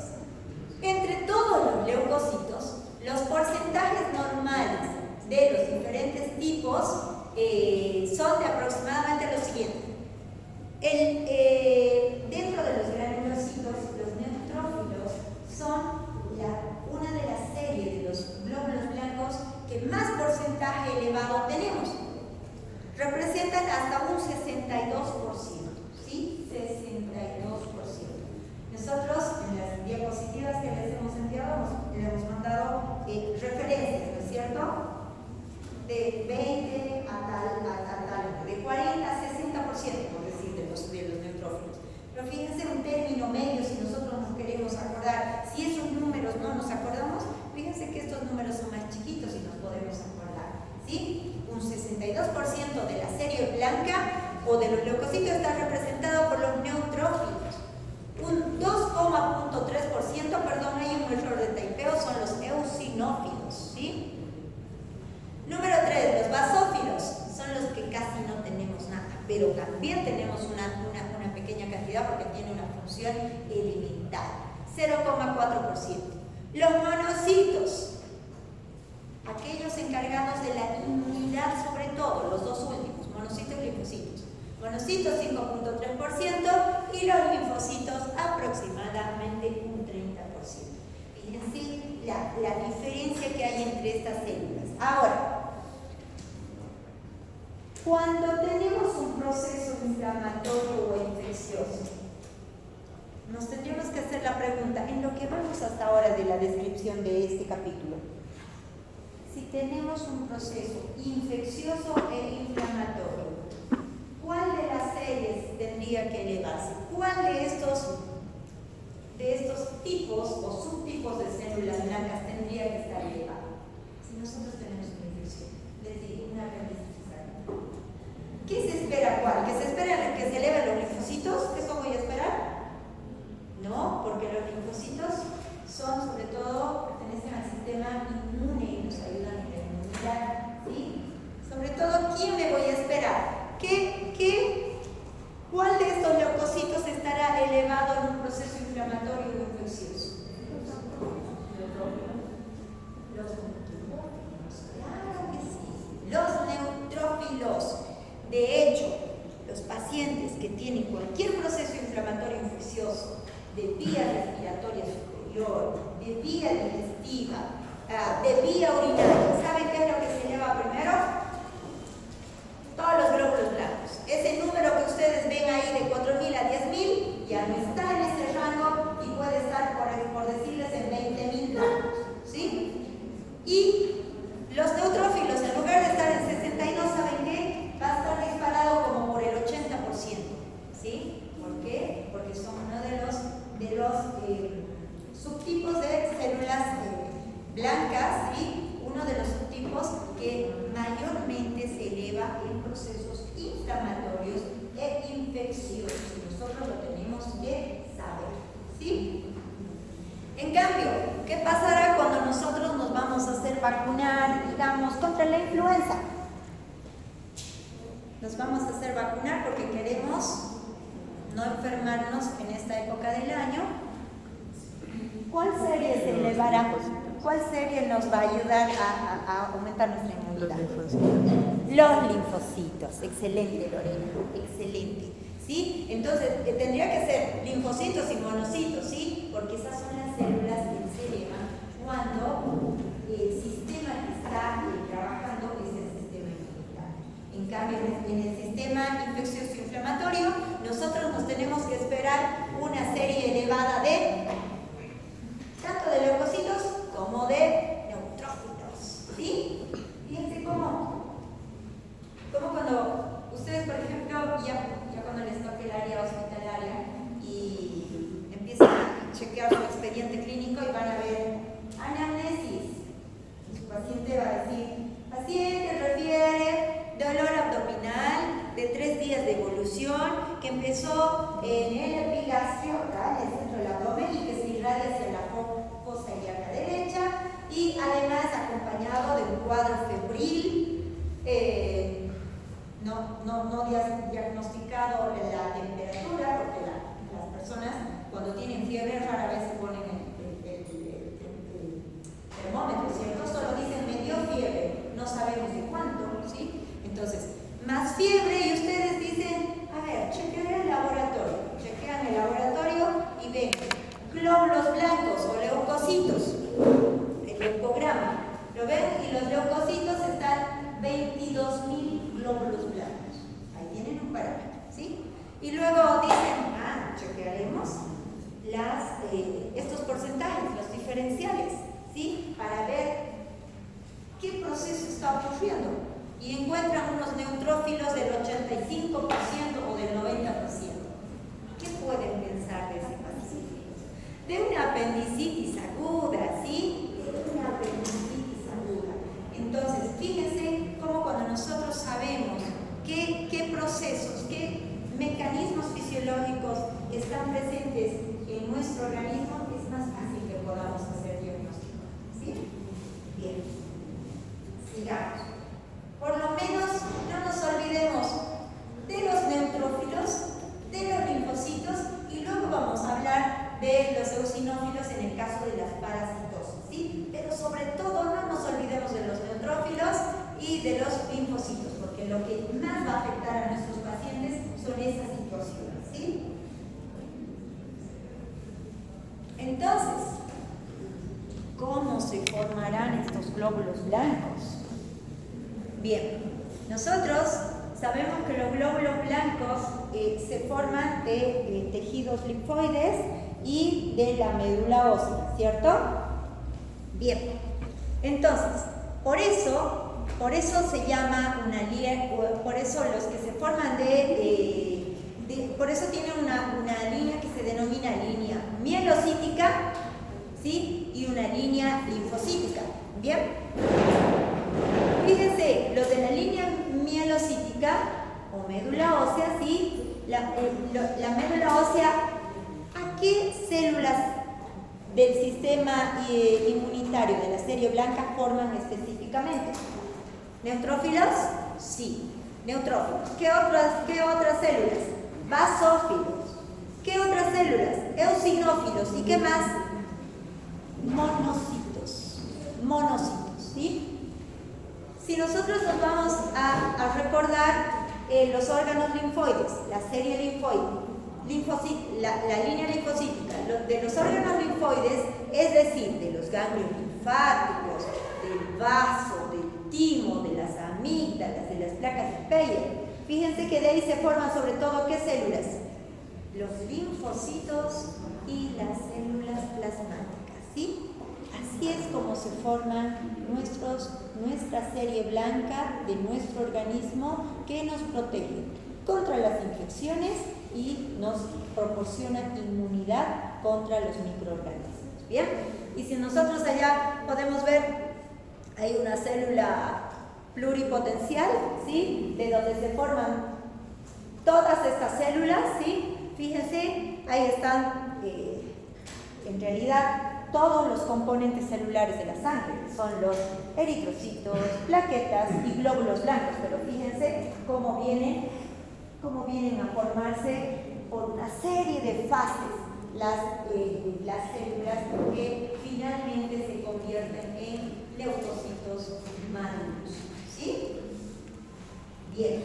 entre todos los leucocitos, los porcentajes normales de los diferentes tipos son de aproximadamente lo siguiente. Dentro de los granulocitos, los neutrófilos son una de las series de los glóbulos blancos que más porcentaje elevado tenemos. Representan hasta un 62%, ¿sí? 62%. Nosotros en las diapositivas que les hemos enviado les hemos mandado referencias, ¿no es cierto? De 20 a tal, de 40 a 60%, por decir, de los neutrófilos. Pero fíjense un término medio, si nosotros nos queremos acordar, si esos números no nos acordamos, fíjense que estos números son más chiquitos y nos podemos acordar, ¿sí? Un 62% de la serie blanca o de los leucocitos está representado por los neutrófilos. Un 2,3%, perdón, hay un error de taipeo, son los eosinófilos, ¿sí? Número 3, los basófilos, son los que casi no tenemos nada, pero también tenemos una pequeña cantidad porque tiene una función elemental, 0,4%. Los monocitos, aquellos encargados de la inmunidad, sobre todo, los dos últimos, monocitos y linfocitos. Monocitos 5,3% y los linfocitos aproximadamente un 30%. Fíjense la diferencia que hay entre estas células. Ahora, cuando tenemos un proceso inflamatorio o infeccioso, nos tendríamos que hacer la pregunta, en lo que vamos hasta ahora de la descripción de este capítulo, si tenemos un proceso infeccioso e inflamatorio, ¿cuál de las series tendría que elevarse? ¿Cuál de estos tipos o subtipos de células blancas tendría que estar elevado? Si nosotros tenemos una infección, les digo, una ramificación. ¿Qué se espera cuál? ¿Que se espera que se eleven los linfocitos? ¿Eso voy a esperar? No, porque los linfocitos son, sobre todo, pertenecen al sistema inmune y nos ayudan en la inmunidad, ¿sí? Sobre todo, ¿quién me voy a esperar? ¿Cuál de estos leucocitos estará elevado en un proceso inflamatorio o infeccioso? Los neutrófilos, claro que sí. Los neutrófilos. De hecho, los pacientes que tienen cualquier proceso inflamatorio o infeccioso de vía respiratoria superior, de vía digestiva, de vía urinaria, ¿saben qué es lo que se eleva primero? Todos los glóbulos blancos. Ese número que ustedes ven ahí de 4.000 a 10.000 ya no está en ese rango y puede estar, por decirles, en 20.000 blancos, ¿sí? Y los neutrófilos, en lugar de estar en 62, ¿saben qué? Va a estar disparado sí o sí, nosotros lo tenemos que saber, ¿sí? En cambio, ¿qué pasará cuando nosotros nos vamos a hacer vacunar, digamos, contra la influenza? Nos vamos a hacer vacunar porque queremos no enfermarnos en esta época del año. ¿Cuál serie se elevará? ¿Cuál serie nos va a ayudar a aumentar nuestra inmunidad? Los linfocitos. Excelente, Lorena, excelente. ¿Sí? Entonces, tendría que ser linfocitos y monocitos, ¿sí? Porque esas son las células que se elevan cuando el sistema que está trabajando es el sistema inmunitario. En cambio, en el sistema infeccioso inflamatorio, nosotros nos tenemos que esperar una serie elevada de tanto de leucocitos como de neutrófilos, ¿sí? Fíjense cómo cuando ustedes, por ejemplo, ya cuando les toque el área hospitalaria y empiezan a chequear su expediente clínico y van a ver anamnesis, y su paciente va a decir, paciente refiere dolor abdominal de 3 días de evolución que empezó en el epigastrio, acá en el centro del abdomen, y que se irradia hacia la fosa ilíaca derecha, y además acompañado de un cuadro febril, no diagnosticado la temperatura, porque las personas cuando tienen fiebre rara vez se ponen el termómetro, ¿cierto? Solo dicen me dio fiebre, no sabemos de cuánto, ¿sí? Entonces, más fiebre y ustedes dicen, a ver, chequean el laboratorio y ven glóbulos blancos o leucocitos, el leucograma, ¿lo ven? Y los leucocitos están 22.000 glóbulos blancos, ahí tienen un parámetro, ¿sí? Y luego dicen, chequearemos estos porcentajes, los diferenciales, ¿sí? Para ver qué proceso está ocurriendo. Y encuentran unos neutrófilos del 85% o del 90%. ¿Qué pueden pensar de ese paciente? De una apendicitis aguda, ¿sí? De una apendicitis aguda. Entonces, fíjense cómo cuando nosotros sabemos qué procesos, qué mecanismos fisiológicos están presentes en nuestro organismo, es más fácil que podamos hacer diagnóstico, ¿sí? Bien, sigamos. Por lo menos no nos olvidemos de los neutrófilos, de los linfocitos, y luego vamos a hablar de los eosinófilos en el caso de las parasitosis, ¿sí? Pero sobre todo no nos olvidemos de los neutrófilos y de los linfocitos, porque lo que más va a afectar a nuestros pacientes son esas situaciones, ¿sí? Entonces, ¿cómo se formarán estos glóbulos blancos? Bien, nosotros sabemos que los glóbulos blancos se forman de tejidos linfoides y de la médula ósea, ¿cierto? Bien, entonces, por eso se llama una línea, por eso los que se forman por eso tienen una línea que se denomina línea mielocítica, ¿sí? Y una línea linfocítica, ¿bien? Fíjense, los de la línea mielocítica o médula ósea, ¿sí? La médula ósea, ¿a qué células del sistema inmunitario de la serie blanca forman específicamente? ¿Neutrófilos? Sí, neutrófilos. ¿Qué otras células? Basófilos. ¿Qué otras células? Eosinófilos. ¿Y qué más? Monocitos, ¿sí? Si nosotros nos vamos a recordar los órganos linfoides, la serie linfoide, la línea linfocítica, de los órganos linfoides, es decir, de los ganglios linfáticos, del vaso, del timo, de las amígdalas, de las placas de Peyer. Fíjense que de ahí se forman sobre todo, ¿qué células? Los linfocitos y las células plasmáticas, ¿sí? Así es como se forman nuestra serie blanca de nuestro organismo, que nos protege contra las infecciones y nos proporciona inmunidad contra los microorganismos. ¿Bien? Y si nosotros allá podemos ver, hay una célula pluripotencial, ¿sí? De donde se forman Todas estas células, ¿sí? Fíjense, ahí están, en realidad, todos los componentes celulares de la sangre. Son los eritrocitos, plaquetas y glóbulos blancos. Pero fíjense cómo vienen a formarse por una serie de fases las células que finalmente se convierten en leucocitos maduros. ¿Sí? Bien.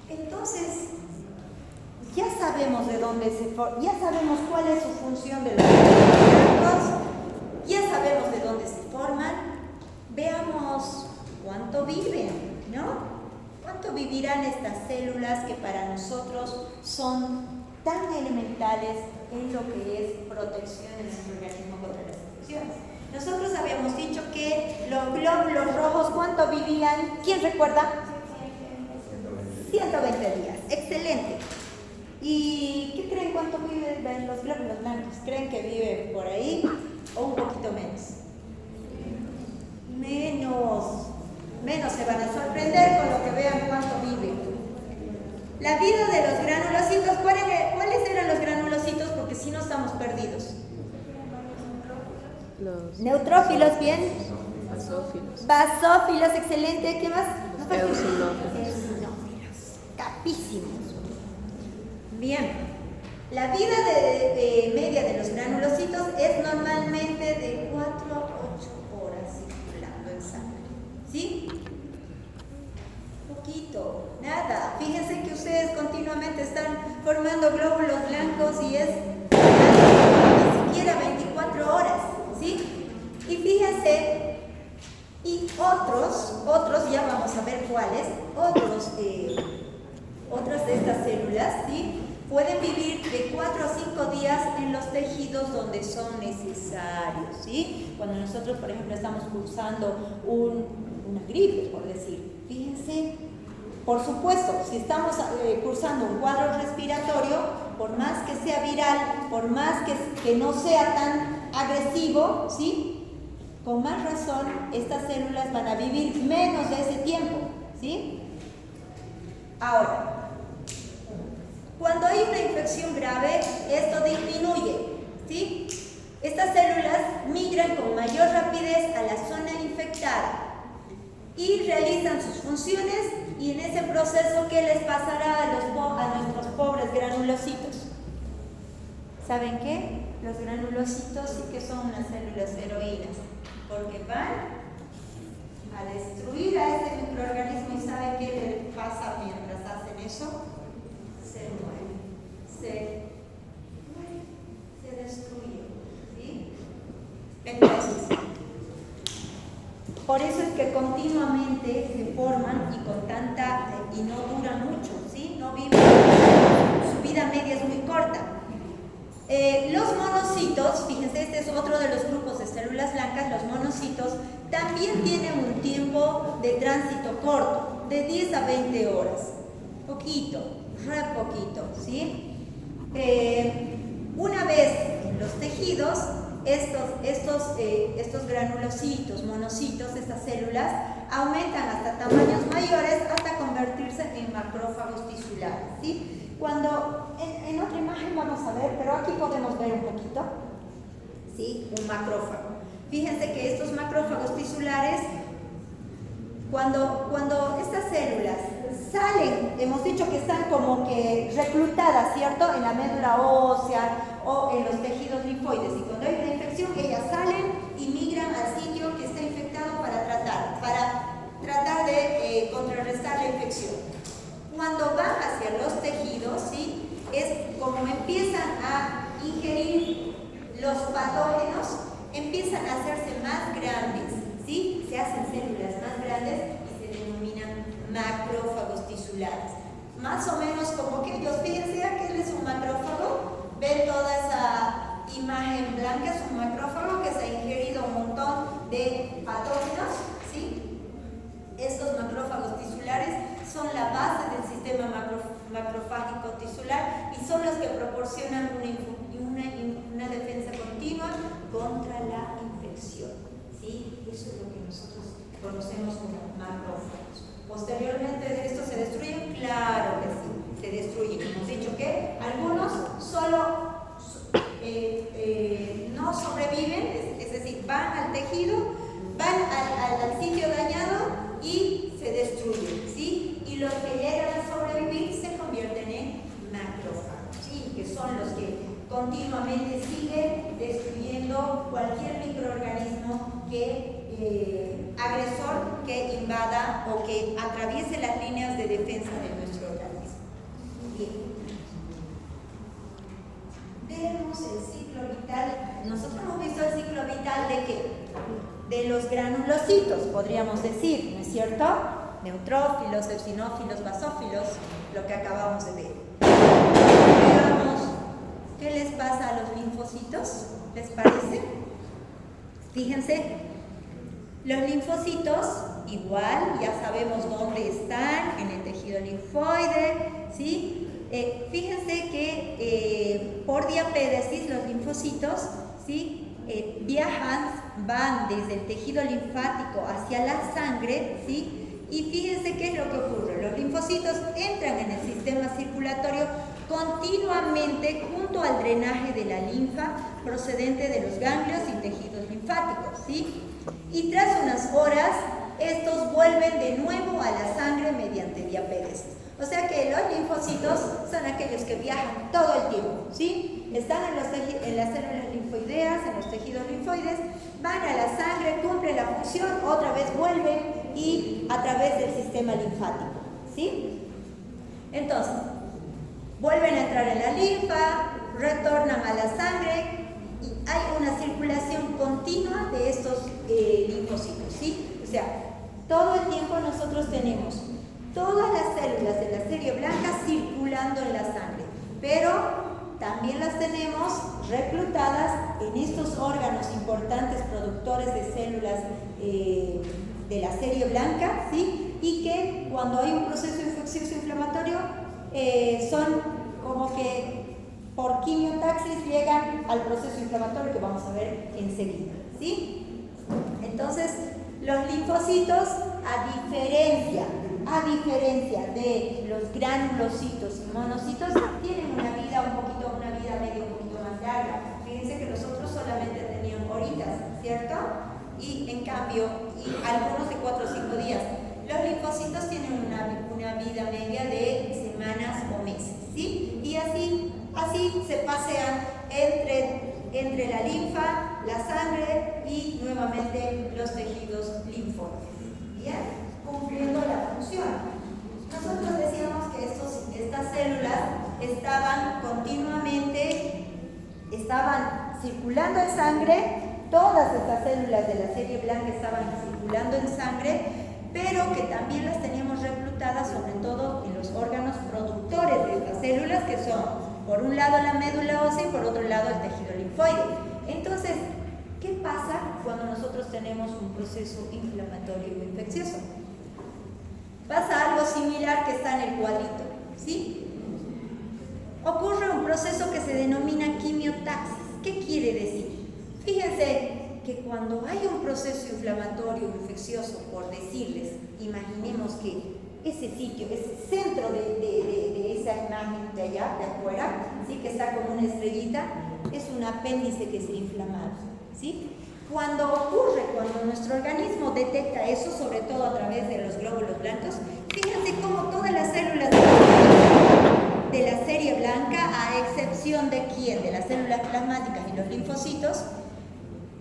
Entonces, ya sabemos de dónde ya sabemos cuál es su función de los glóbulos blancos, ya sabemos de dónde se forman. Veamos cuánto viven, ¿no? ¿Cuánto vivirán estas células que para nosotros son tan elementales en lo que es protección de nuestro organismo contra las infecciones? Nosotros habíamos dicho que los glóbulos rojos, ¿cuánto vivían? ¿Quién recuerda? 120 días. Excelente. ¿Y qué creen cuánto viven los glóbulos blancos? ¿Creen que viven por ahí o un poquito menos? Menos, se van a sorprender con lo que vean cuánto viven. La vida de los granulocitos, ¿cuáles eran los granulocitos? Porque si no estamos perdidos. Los Neutrófilos, bien. Basófilos, excelente. ¿Qué más? Eosinófilos. Capísimos. Bien. La vida de media de los granulocitos es normalmente de 4 a 8 horas circulando en sangre. ¿Sí? Poquito, nada. Fíjense que ustedes continuamente están formando glóbulos blancos y es ni siquiera 24 horas. ¿Sí? Y fíjense, y otros, ya vamos a ver cuáles, otras de estas células, ¿sí? Pueden vivir de 4 a 5 días en los tejidos donde son necesarios, ¿sí? Cuando nosotros, por ejemplo, estamos cursando una gripe, por decir, fíjense, por supuesto, si estamos cursando un cuadro respiratorio, por más que sea viral, por más que no sea tan agresivo, ¿sí? Con más razón, estas células van a vivir menos de ese tiempo, ¿sí? Ahora, cuando hay una infección grave, esto disminuye, ¿sí? Estas células migran con mayor rapidez a la zona infectada y realizan sus funciones, y en ese proceso, ¿qué les pasará a nuestros pobres granulocitos? ¿Saben qué? Los granulocitos sí que son unas células heroínas, porque van a destruir a este microorganismo, y ¿saben qué les pasa mientras hacen eso? Se mueren, se destruyen, ¿sí? Entonces, por eso es que continuamente se forman y no duran mucho, ¿sí? No viven, su vida media es muy corta. Los monocitos, fíjense, este es otro de los grupos de células blancas. Los monocitos también tienen un tiempo de tránsito corto, de 10 a 20 horas, poquito, re poquito, ¿sí? Una vez en los tejidos, estos granulocitos, monocitos, estas células, aumentan hasta tamaños mayores hasta convertirse en macrófagos tisulares, ¿sí? Cuando, en otra imagen vamos a ver, pero aquí podemos ver un poquito, ¿sí? Un macrófago. Fíjense que estos macrófagos tisulares, cuando estas células salen, hemos dicho que están como que reclutadas, ¿cierto? En la médula ósea o en los tejidos linfoides, y cuando hay una infección, ellas salen y migran al sitio que está infectado para tratar de contrarrestar la infección. Cuando van hacia los tejidos, ¿sí? Es como empiezan a ingerir los patógenos, empiezan a hacerse más grandes, ¿sí? Se hacen células más grandes y se denominan macrófagos tisulares. Más o menos como que ellos, fíjense, aquel es un macrófago. Ven toda esa imagen blanca, es un macrófago que se ha ingerido un montón de patógenos, ¿sí? Estos macrófagos tisulares son la base del sistema macrofágico tisular y son los que proporcionan una defensa continua contra la infección, ¿sí? Eso es lo que nosotros conocemos como macrófagos. posteriormente de esto se destruyen, claro que sí, se destruyen. Hemos dicho que algunos solo no sobreviven, es decir, van al tejido, van al sitio dañado y se destruyen, ¿sí? Y los que llegan a sobrevivir se convierten en macrófagos, ¿sí? Que son los que continuamente siguen destruyendo cualquier microorganismo agresor que invada o que atraviese las líneas de defensa de nuestro organismo. Bien. Vemos el ciclo vital. Nosotros hemos visto el ciclo vital ¿de qué? De los granulocitos, podríamos decir, ¿no es cierto? Neutrófilos, eosinófilos, basófilos, lo que acabamos de ver. Veamos qué les pasa a los linfocitos, ¿les parece? Fíjense, los linfocitos, igual, ya sabemos dónde están, en el tejido linfoide, ¿sí? Fíjense que por diapédesis los linfocitos, ¿sí? Van desde el tejido linfático hacia la sangre, ¿sí? Y fíjense qué es lo que ocurre. Los linfocitos entran en el sistema circulatorio continuamente junto al drenaje de la linfa procedente de los ganglios y tejidos linfáticos, ¿sí? Y tras unas horas, estos vuelven de nuevo a la sangre mediante diapédesis. O sea que los linfocitos son aquellos que viajan todo el tiempo, ¿sí? Están en las células linfoideas, en los tejidos linfoides, van a la sangre, cumplen la función, otra vez vuelven y a través del sistema linfático, ¿sí? Entonces, vuelven a entrar en la linfa, retornan a la sangre y hay una circulación continua de estos linfocitos, ¿sí? O sea, todo el tiempo nosotros tenemos todas las células de la serie blanca circulando en la sangre, pero también las tenemos reclutadas en estos órganos importantes productores de células de la serie blanca, ¿sí? Y que cuando hay un proceso infeccioso inflamatorio son como que por quimiotaxis llegan al proceso inflamatorio que vamos a ver enseguida, ¿sí? Entonces, los linfocitos, a diferencia de los granulocitos y monocitos, tienen una vida media un poquito más larga. Fíjense que los otros solamente tenían horitas, ¿cierto? Y en cambio, algunos de 4 o 5 días. Los linfocitos tienen una vida media de semanas o meses, ¿sí? Y así se pasean entre la linfa, la sangre y nuevamente los tejidos linfóides. ¿Bien? Cumpliendo la función. Nosotros decíamos que estas células estaban circulando en sangre, todas estas células de la serie blanca estaban circulando en sangre, pero que también las teníamos reclutadas sobre todo en los órganos productores de estas células, que son por un lado la médula ósea y por otro lado el tejido linfoide. Entonces, ¿qué pasa cuando nosotros tenemos un proceso inflamatorio o infeccioso? Pasa algo similar que está en el cuadrito, ¿sí? Ocurre un proceso que se denomina quimiotaxis. ¿Qué quiere decir? Fíjense que cuando hay un proceso inflamatorio o infeccioso, por decirles, imaginemos que ese sitio, ese centro de esa imagen de allá, de afuera, ¿sí? Que está como una estrellita, es un apéndice que se ha inflamado, ¿sí? Cuando nuestro organismo detecta eso, sobre todo a través de los glóbulos blancos, fíjense cómo todas las células de la serie blanca, a excepción de ¿quién? De las células plasmáticas y los linfocitos,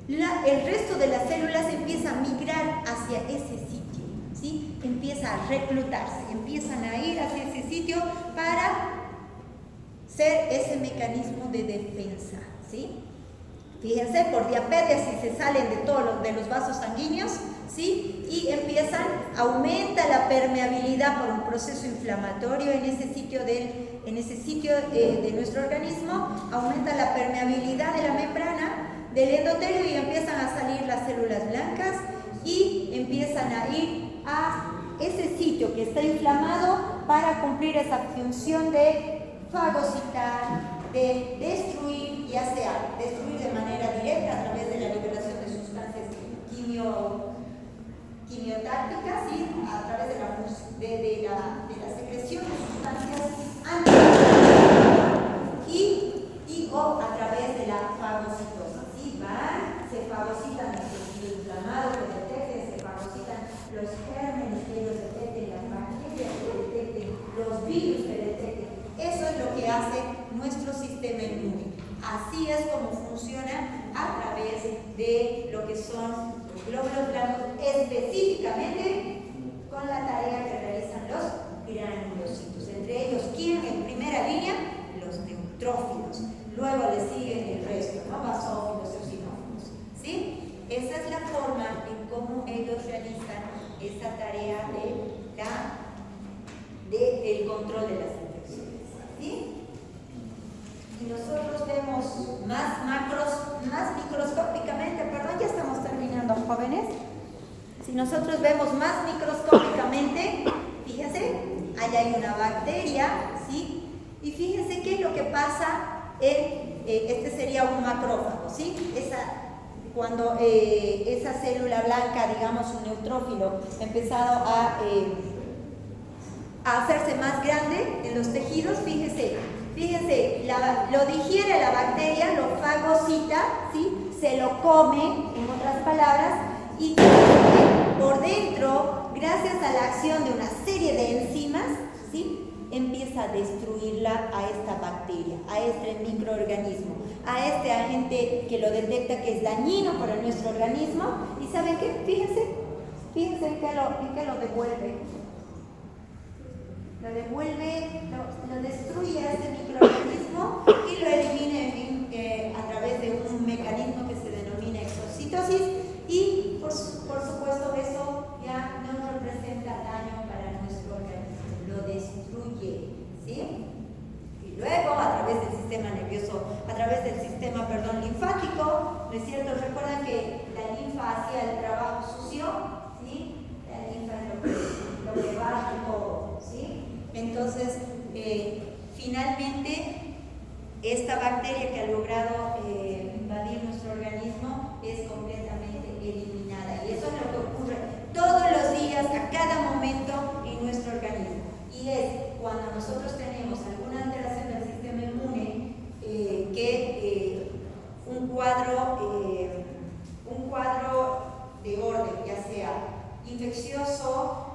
el resto de las células empieza a migrar hacia ese sitio, ¿sí? Empieza a reclutarse, empiezan a ir hacia ese sitio para ser ese mecanismo de defensa, ¿sí? Fíjense, por diapédesis se salen de los vasos sanguíneos, ¿sí? Y aumenta la permeabilidad por un proceso inflamatorio en ese sitio de nuestro organismo, aumenta la permeabilidad de la membrana del endotelio y empiezan a salir las células blancas y empiezan a ir a ese sitio que está inflamado para cumplir esa función de fagocitar, de destruir, ya sea destruir de manera directa a través de la liberación de sustancias quimiotáctica, ¿sí? A través de la secreción de sustancias antiinflamatorias y o a través de la fagocitosis, ¿sí? Se fagocitan los tejidos inflamados que detecten, se fagocitan los gérmenes que ellos detecten, las bacterias que detecten, los virus que detecten. Eso es lo que hace nuestro sistema inmune. Así es como funciona a través de lo que son los glóbulos blancos, específicamente con la tarea que realizan los granulocitos. Entre ellos, ¿quién en primera línea? Los neutrófilos. Luego le siguen el resto, ¿no? Basófilos, eosinófilos. ¿Sí? Esa es la forma en cómo ellos realizan esta tarea del control de las infecciones. ¿Sí? Y nosotros vemos más microscópicamente, perdón, ya estamos terminando, jóvenes. Si nosotros vemos más microscópicamente, fíjense, ahí hay una bacteria, ¿sí? Y fíjense qué es lo que pasa este sería un macrófago, ¿sí? Cuando esa célula blanca, digamos un neutrófilo, ha empezado a hacerse más grande en los tejidos, fíjense, lo digiere la bacteria, lo fagocita, ¿sí? Se lo come, en otras palabras, y fíjense, por dentro, gracias a la acción de una serie de enzimas, ¿sí? Empieza a destruirla a esta bacteria, a este microorganismo, a este agente que lo detecta que es dañino para nuestro organismo. ¿Y saben qué? Fíjense en qué lo devuelve. Lo destruye a este microorganismo y lo elimina a través de un mecanismo que se denomina exocitosis, y por supuesto eso ya no representa daño para nuestro organismo, lo destruye, ¿sí? Y luego a través del sistema nervioso, linfático, ¿no es cierto? Recuerdan que la linfa hacía el trabajo sucio, ¿sí? La linfa es lo que barre todo, ¿sí? Entonces, finalmente, esta bacteria que ha logrado invadir nuestro organismo es completamente eliminada. Y eso es lo que ocurre todos los días, a cada momento en nuestro organismo. Y es cuando nosotros tenemos alguna alteración del sistema inmune, un cuadro de orden, ya sea infeccioso,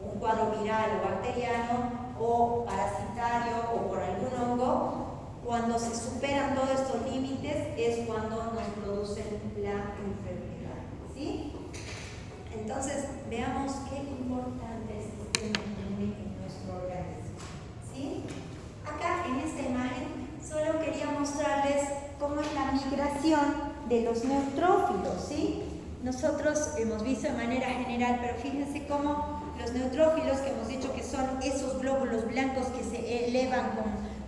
un cuadro viral o bacteriano, o parasitario o por algún hongo, cuando se superan todos estos límites es cuando nos producen la enfermedad, ¿sí? Entonces, veamos qué importante es el sistema inmune en nuestro organismo, ¿sí? Acá en esta imagen solo quería mostrarles cómo es la migración de los neutrófilos, ¿sí? Nosotros hemos visto de manera general, pero fíjense cómo los neutrófilos, que hemos dicho que son esos glóbulos blancos que se elevan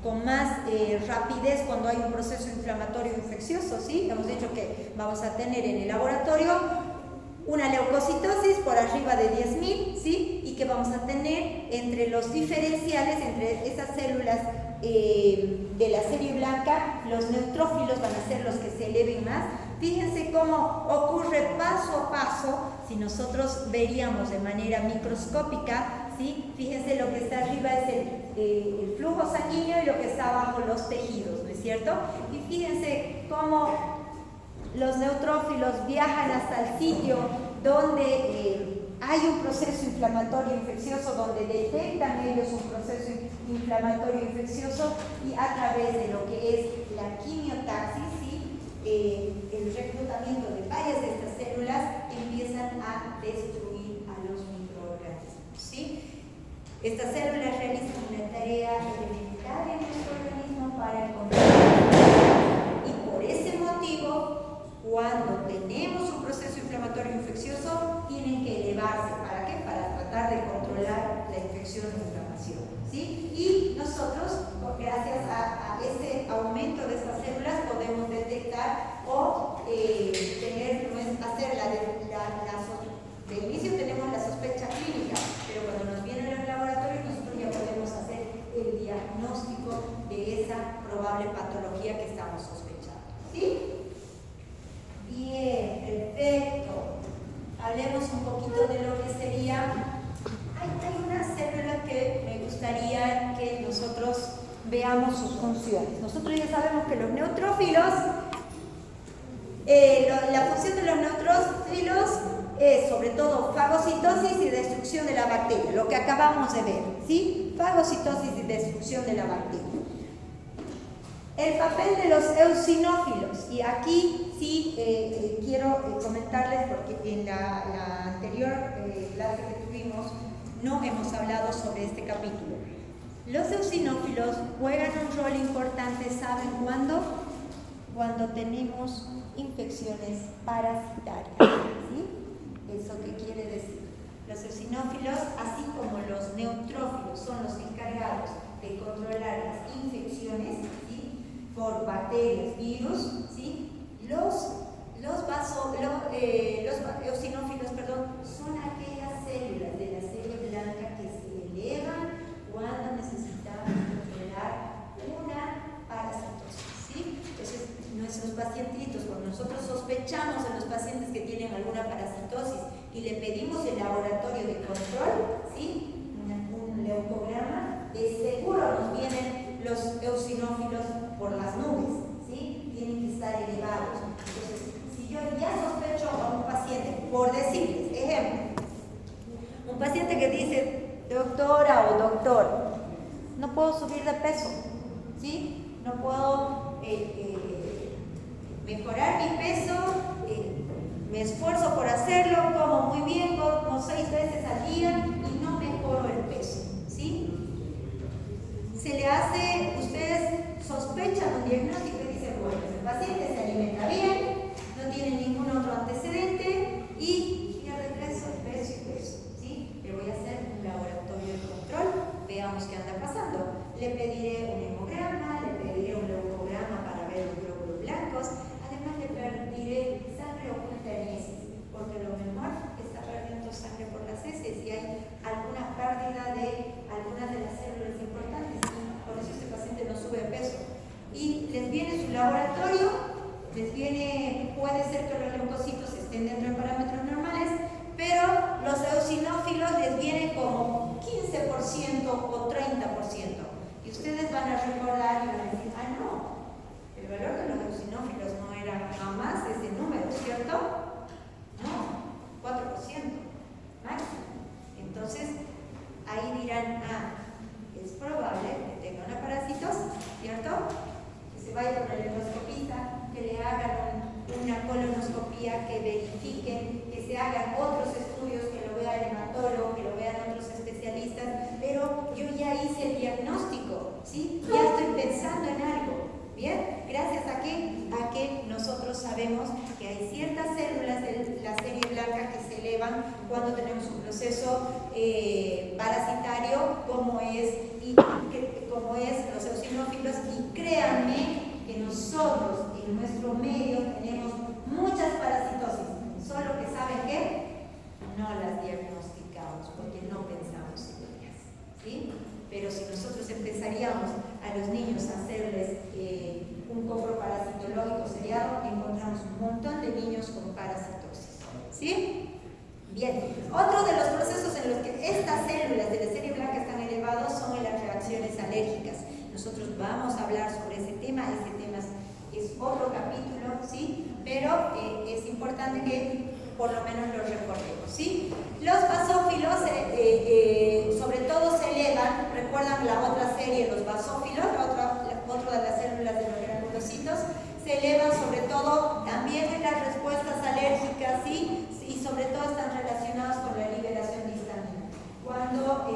con más rapidez cuando hay un proceso inflamatorio infeccioso, ¿sí? Hemos dicho que vamos a tener en el laboratorio una leucocitosis por arriba de 10.000, ¿sí? Y que vamos a tener entre los diferenciales, entre esas células de la serie blanca, los neutrófilos van a ser los que se eleven más. Fíjense cómo ocurre paso a paso, si nosotros veríamos de manera microscópica, ¿sí? Fíjense, lo que está arriba es el flujo sanguíneo y lo que está abajo los tejidos, ¿no es cierto? Y fíjense cómo los neutrófilos viajan hasta el sitio donde hay un proceso inflamatorio infeccioso, donde detectan ellos un proceso inflamatorio infeccioso, y a través de lo que es la quimiotaxis, ¿sí? El reclutamiento de varias de estas células empiezan a destruir a los microorganismos, ¿sí? Estas células realizan una tarea elemental en nuestro organismo para el control, y por ese motivo, cuando tenemos un proceso inflamatorio infeccioso, tienen que elevarse. ¿Para qué? Para tratar de controlar la infección o inflamación, ¿sí? Y nosotros, gracias a ese aumento de estas células, podemos detectar o de inicio tenemos la sospecha clínica, pero cuando nos vienen a los laboratorios, nosotros ya podemos hacer el diagnóstico de esa probable patología que estamos sospechando, ¿sí? Bien, perfecto. hablemos un poquito de lo que sería. Hay unas células que me gustaría que nosotros veamos sus funciones. Nosotros ya sabemos que los neutrófilos, la función de los neutrófilos es sobre todo fagocitosis y destrucción de la bacteria, lo que acabamos de ver, ¿sí? Fagocitosis y destrucción de la bacteria. El papel de los eosinófilos, y aquí sí quiero comentarles porque en la anterior clase que tuvimos no hemos hablado sobre este capítulo. Los eosinófilos juegan un rol importante, ¿saben cuándo? Cuando tenemos infecciones parasitarias, ¿sí? ¿Eso qué quiere decir? Los eosinófilos, así como los neutrófilos, son los encargados de controlar las infecciones, ¿sí? Por bacterias, virus, ¿sí? Los eosinófilos, son aquellas células de la serie blanca que se elevan cuando necesitamos controlar una parasitosis, ¿sí? Entonces, nuestros pacientitos, cuando nosotros sospechamos en los pacientes que tienen alguna parasitosis y le pedimos el laboratorio de control, ¿sí? Un leucograma, de seguro nos vienen los eosinófilos por las nubes, ¿sí? Tienen que estar elevados. Entonces, si yo ya sospecho a un paciente, por decirles, ejemplo, un paciente que dice, doctora o doctor, no puedo subir de peso, ¿sí? No puedo mejorar mi peso, me esfuerzo por hacerlo, como muy bien, como 6 veces al día y no mejoro el peso, ¿sí? Se le hace, ustedes sospechan un diagnóstico y dicen, bueno, el paciente se alimenta bien, no tiene ningún otro antecedente y pierde peso, ¿sí? Le voy a hacer un laboratorio de control, veamos qué anda pasando. Le pediré un hemograma, le pediré un leucograma para ver los glóbulos blancos, además le pediré sangre oculta en heces, porque lo mejor está perdiendo sangre por las heces y hay alguna pérdida de algunas de las células importantes, y por eso este paciente no sube de peso. Y les viene su laboratorio, puede ser que los leucocitos estén dentro de parámetros normales, pero los eosinófilos les vienen como 15% o 30%. Y ustedes van a recordar y van a decir, no, el valor de los eosinófilos no era jamás ese número, ¿cierto? No, 4% máximo. Entonces, ahí dirán, es probable que tenga una parasitosis, ¿cierto? Que se vaya con el endoscopista, que le hagan una colonoscopía, que verifiquen, que se hagan otros estudios, que lo vea el hematólogo, que lo vean otros especialistas, pero yo ya hice el diagnóstico, ¿sí? Ya estoy pensando en algo, ¿bien? Gracias a que nosotros sabemos que hay ciertas células de la serie blanca que se elevan cuando tenemos un proceso parasitario como es los eosinófilos, y créanme que nosotros en nuestro medio tenemos muchas parasitosis, solo que ¿saben qué? No las diagnosticamos porque no pensamos en ellas, ¿sí? Pero si nosotros empezaríamos a los niños a hacerles un coproparasitológico seriado, encontramos un montón de niños con parasitosis, ¿sí? Bien, otro de los procesos en los que estas células de la serie blanca están elevados son en las reacciones alérgicas. Nosotros vamos a hablar sobre ese tema es otro capítulo, ¿sí? Pero es importante que por lo menos lo recordemos, ¿sí? Los basófilos sobre todo se elevan, recuerdan la otra serie, los basófilos, otra de las células de los granulocitos, se elevan sobre todo también en las respuestas alérgicas, ¿sí? Y sobre todo están relacionados con la liberación de histamina. Cuando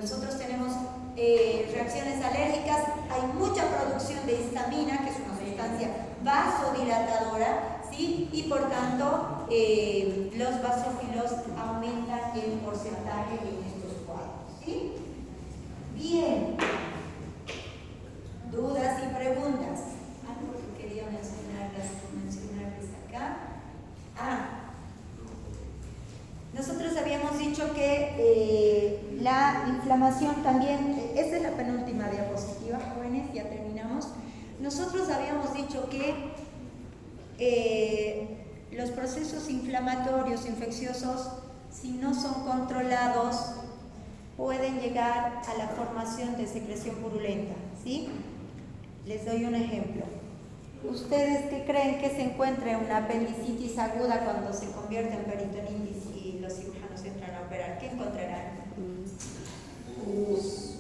nosotros tenemos reacciones alérgicas, hay mucha producción de histamina, que es una sustancia vasodilatadora, ¿sí? Y por tanto los basófilos aumentan el porcentaje en estos cuadros, ¿sí? Bien, dudas y preguntas. Algo que quería mencionarles acá. Nosotros habíamos dicho que la inflamación también, esta es la penúltima diapositiva, jóvenes, ya terminamos. Nosotros habíamos dicho que los procesos inflamatorios, infecciosos, si no son controlados, pueden llegar a la formación de secreción purulenta, ¿sí? Les doy un ejemplo. ¿Ustedes qué creen que se encuentra en una apendicitis aguda cuando se convierte en peritonitis y los cirujanos entran a operar? ¿Qué encontrarán? Pus,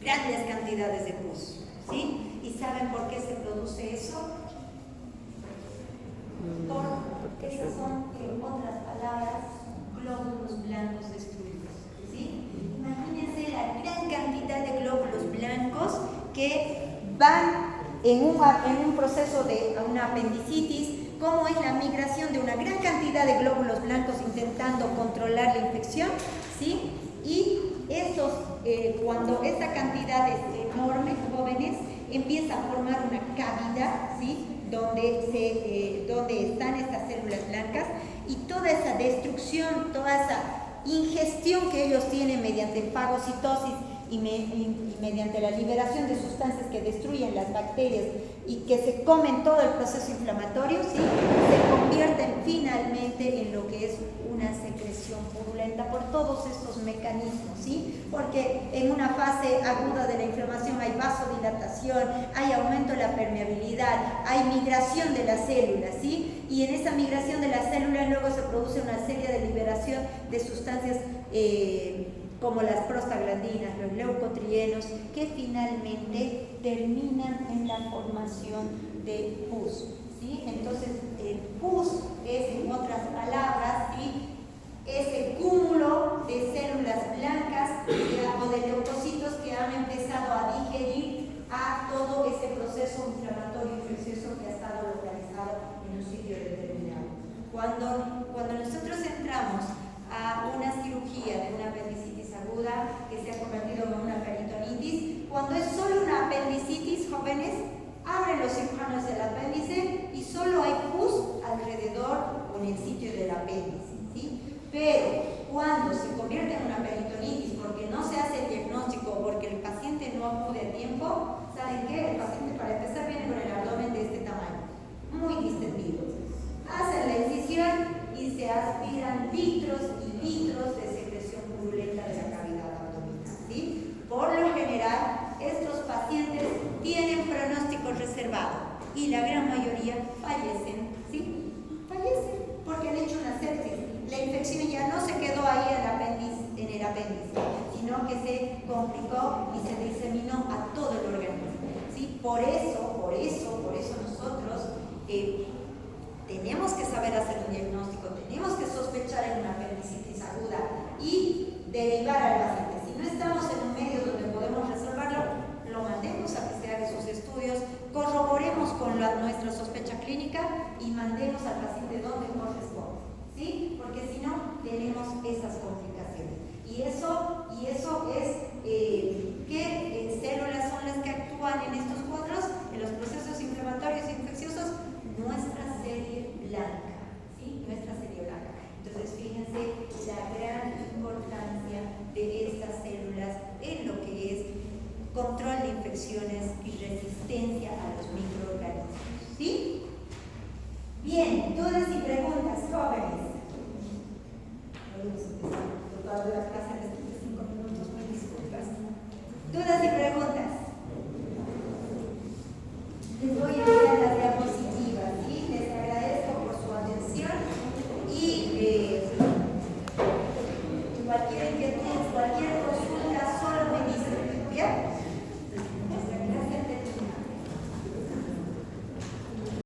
grandes cantidades de pus, ¿sí? ¿Y saben por qué se produce eso? Porque esas son, en otras palabras, glóbulos blancos destruidos, ¿sí? Imagínense la gran cantidad de glóbulos blancos que van en un proceso de una apendicitis, cómo es la migración de una gran cantidad de glóbulos blancos intentando controlar la infección, ¿sí? Y estos, cuando esta cantidad es enorme, jóvenes, empieza a formar una cavidad, ¿sí? Donde están estas células blancas, y toda esa destrucción, toda esa ingestión que ellos tienen mediante fagocitosis y mediante la liberación de sustancias que destruyen las bacterias y que se comen todo el proceso inflamatorio, ¿sí? Se convierten finalmente en lo que es una secreción purulenta por todos estos mecanismos, ¿sí? Porque en una fase aguda de la inflamación hay vasodilatación, hay aumento de la permeabilidad, hay migración de las células, ¿sí? Y en esa migración de las células luego se produce una serie de liberación de sustancias como las prostaglandinas, los leucotrienos, que finalmente terminan en la formación de pus, ¿sí? Entonces, el pus es, en otras palabras, ¿sí?, ese cúmulo de células blancas o de leucocitos que han empezado a digerir a todo ese proceso inflamatorio infeccioso que ha estado localizado en un sitio determinado. Cuando nosotros entramos a una cirugía de una apendicitis aguda que se ha convertido en una peritonitis, cuando es solo una apendicitis, jóvenes, abren los cirujanos el apéndice y solo hay pus alrededor o en el sitio del apéndice, ¿sí? Pero cuando se convierte en una peritonitis porque no se hace el diagnóstico, porque el paciente no acude a tiempo, ¿saben qué? El paciente, para empezar, viene con el abdomen de este tamaño, muy distendido. Hacen la incisión y se aspiran litros y litros de secreción purulenta de la cavidad abdominal, ¿sí? Por lo general, estos pacientes tienen pronóstico reservado y la gran mayoría fallecen, ¿sí? Fallecen porque han hecho una sepsis. La infección ya no se quedó ahí en el apéndice, sino que se complicó y se diseminó a todo el organismo, ¿sí? Por eso nosotros tenemos que saber hacer un diagnóstico, tenemos que sospechar en una apendicitis aguda y derivar al paciente. Si no estamos en un medio donde podemos resolverlo, lo mandemos a que se haga sus estudios, corroboremos con nuestra sospecha clínica y mandemos al paciente donde corresponde, ¿sí? Porque si no, tenemos esas complicaciones. Y eso es ¿qué células son las que actúan en estos cuadros, en los procesos inflamatorios e infecciosos? Nuestra serie blanca, ¿sí? Nuestra serie blanca. Entonces, fíjense la gran importancia de estas células en lo que es control de infecciones y resistencia a los microorganismos, ¿sí? Bien, dudas y preguntas, jóvenes. Total de la clase de 5 minutos, mil disculpas. Dudas y preguntas. Les voy a enviar las diapositivas, ¿sí? Les agradezco por su atención y cualquier inquietud, cualquier cosa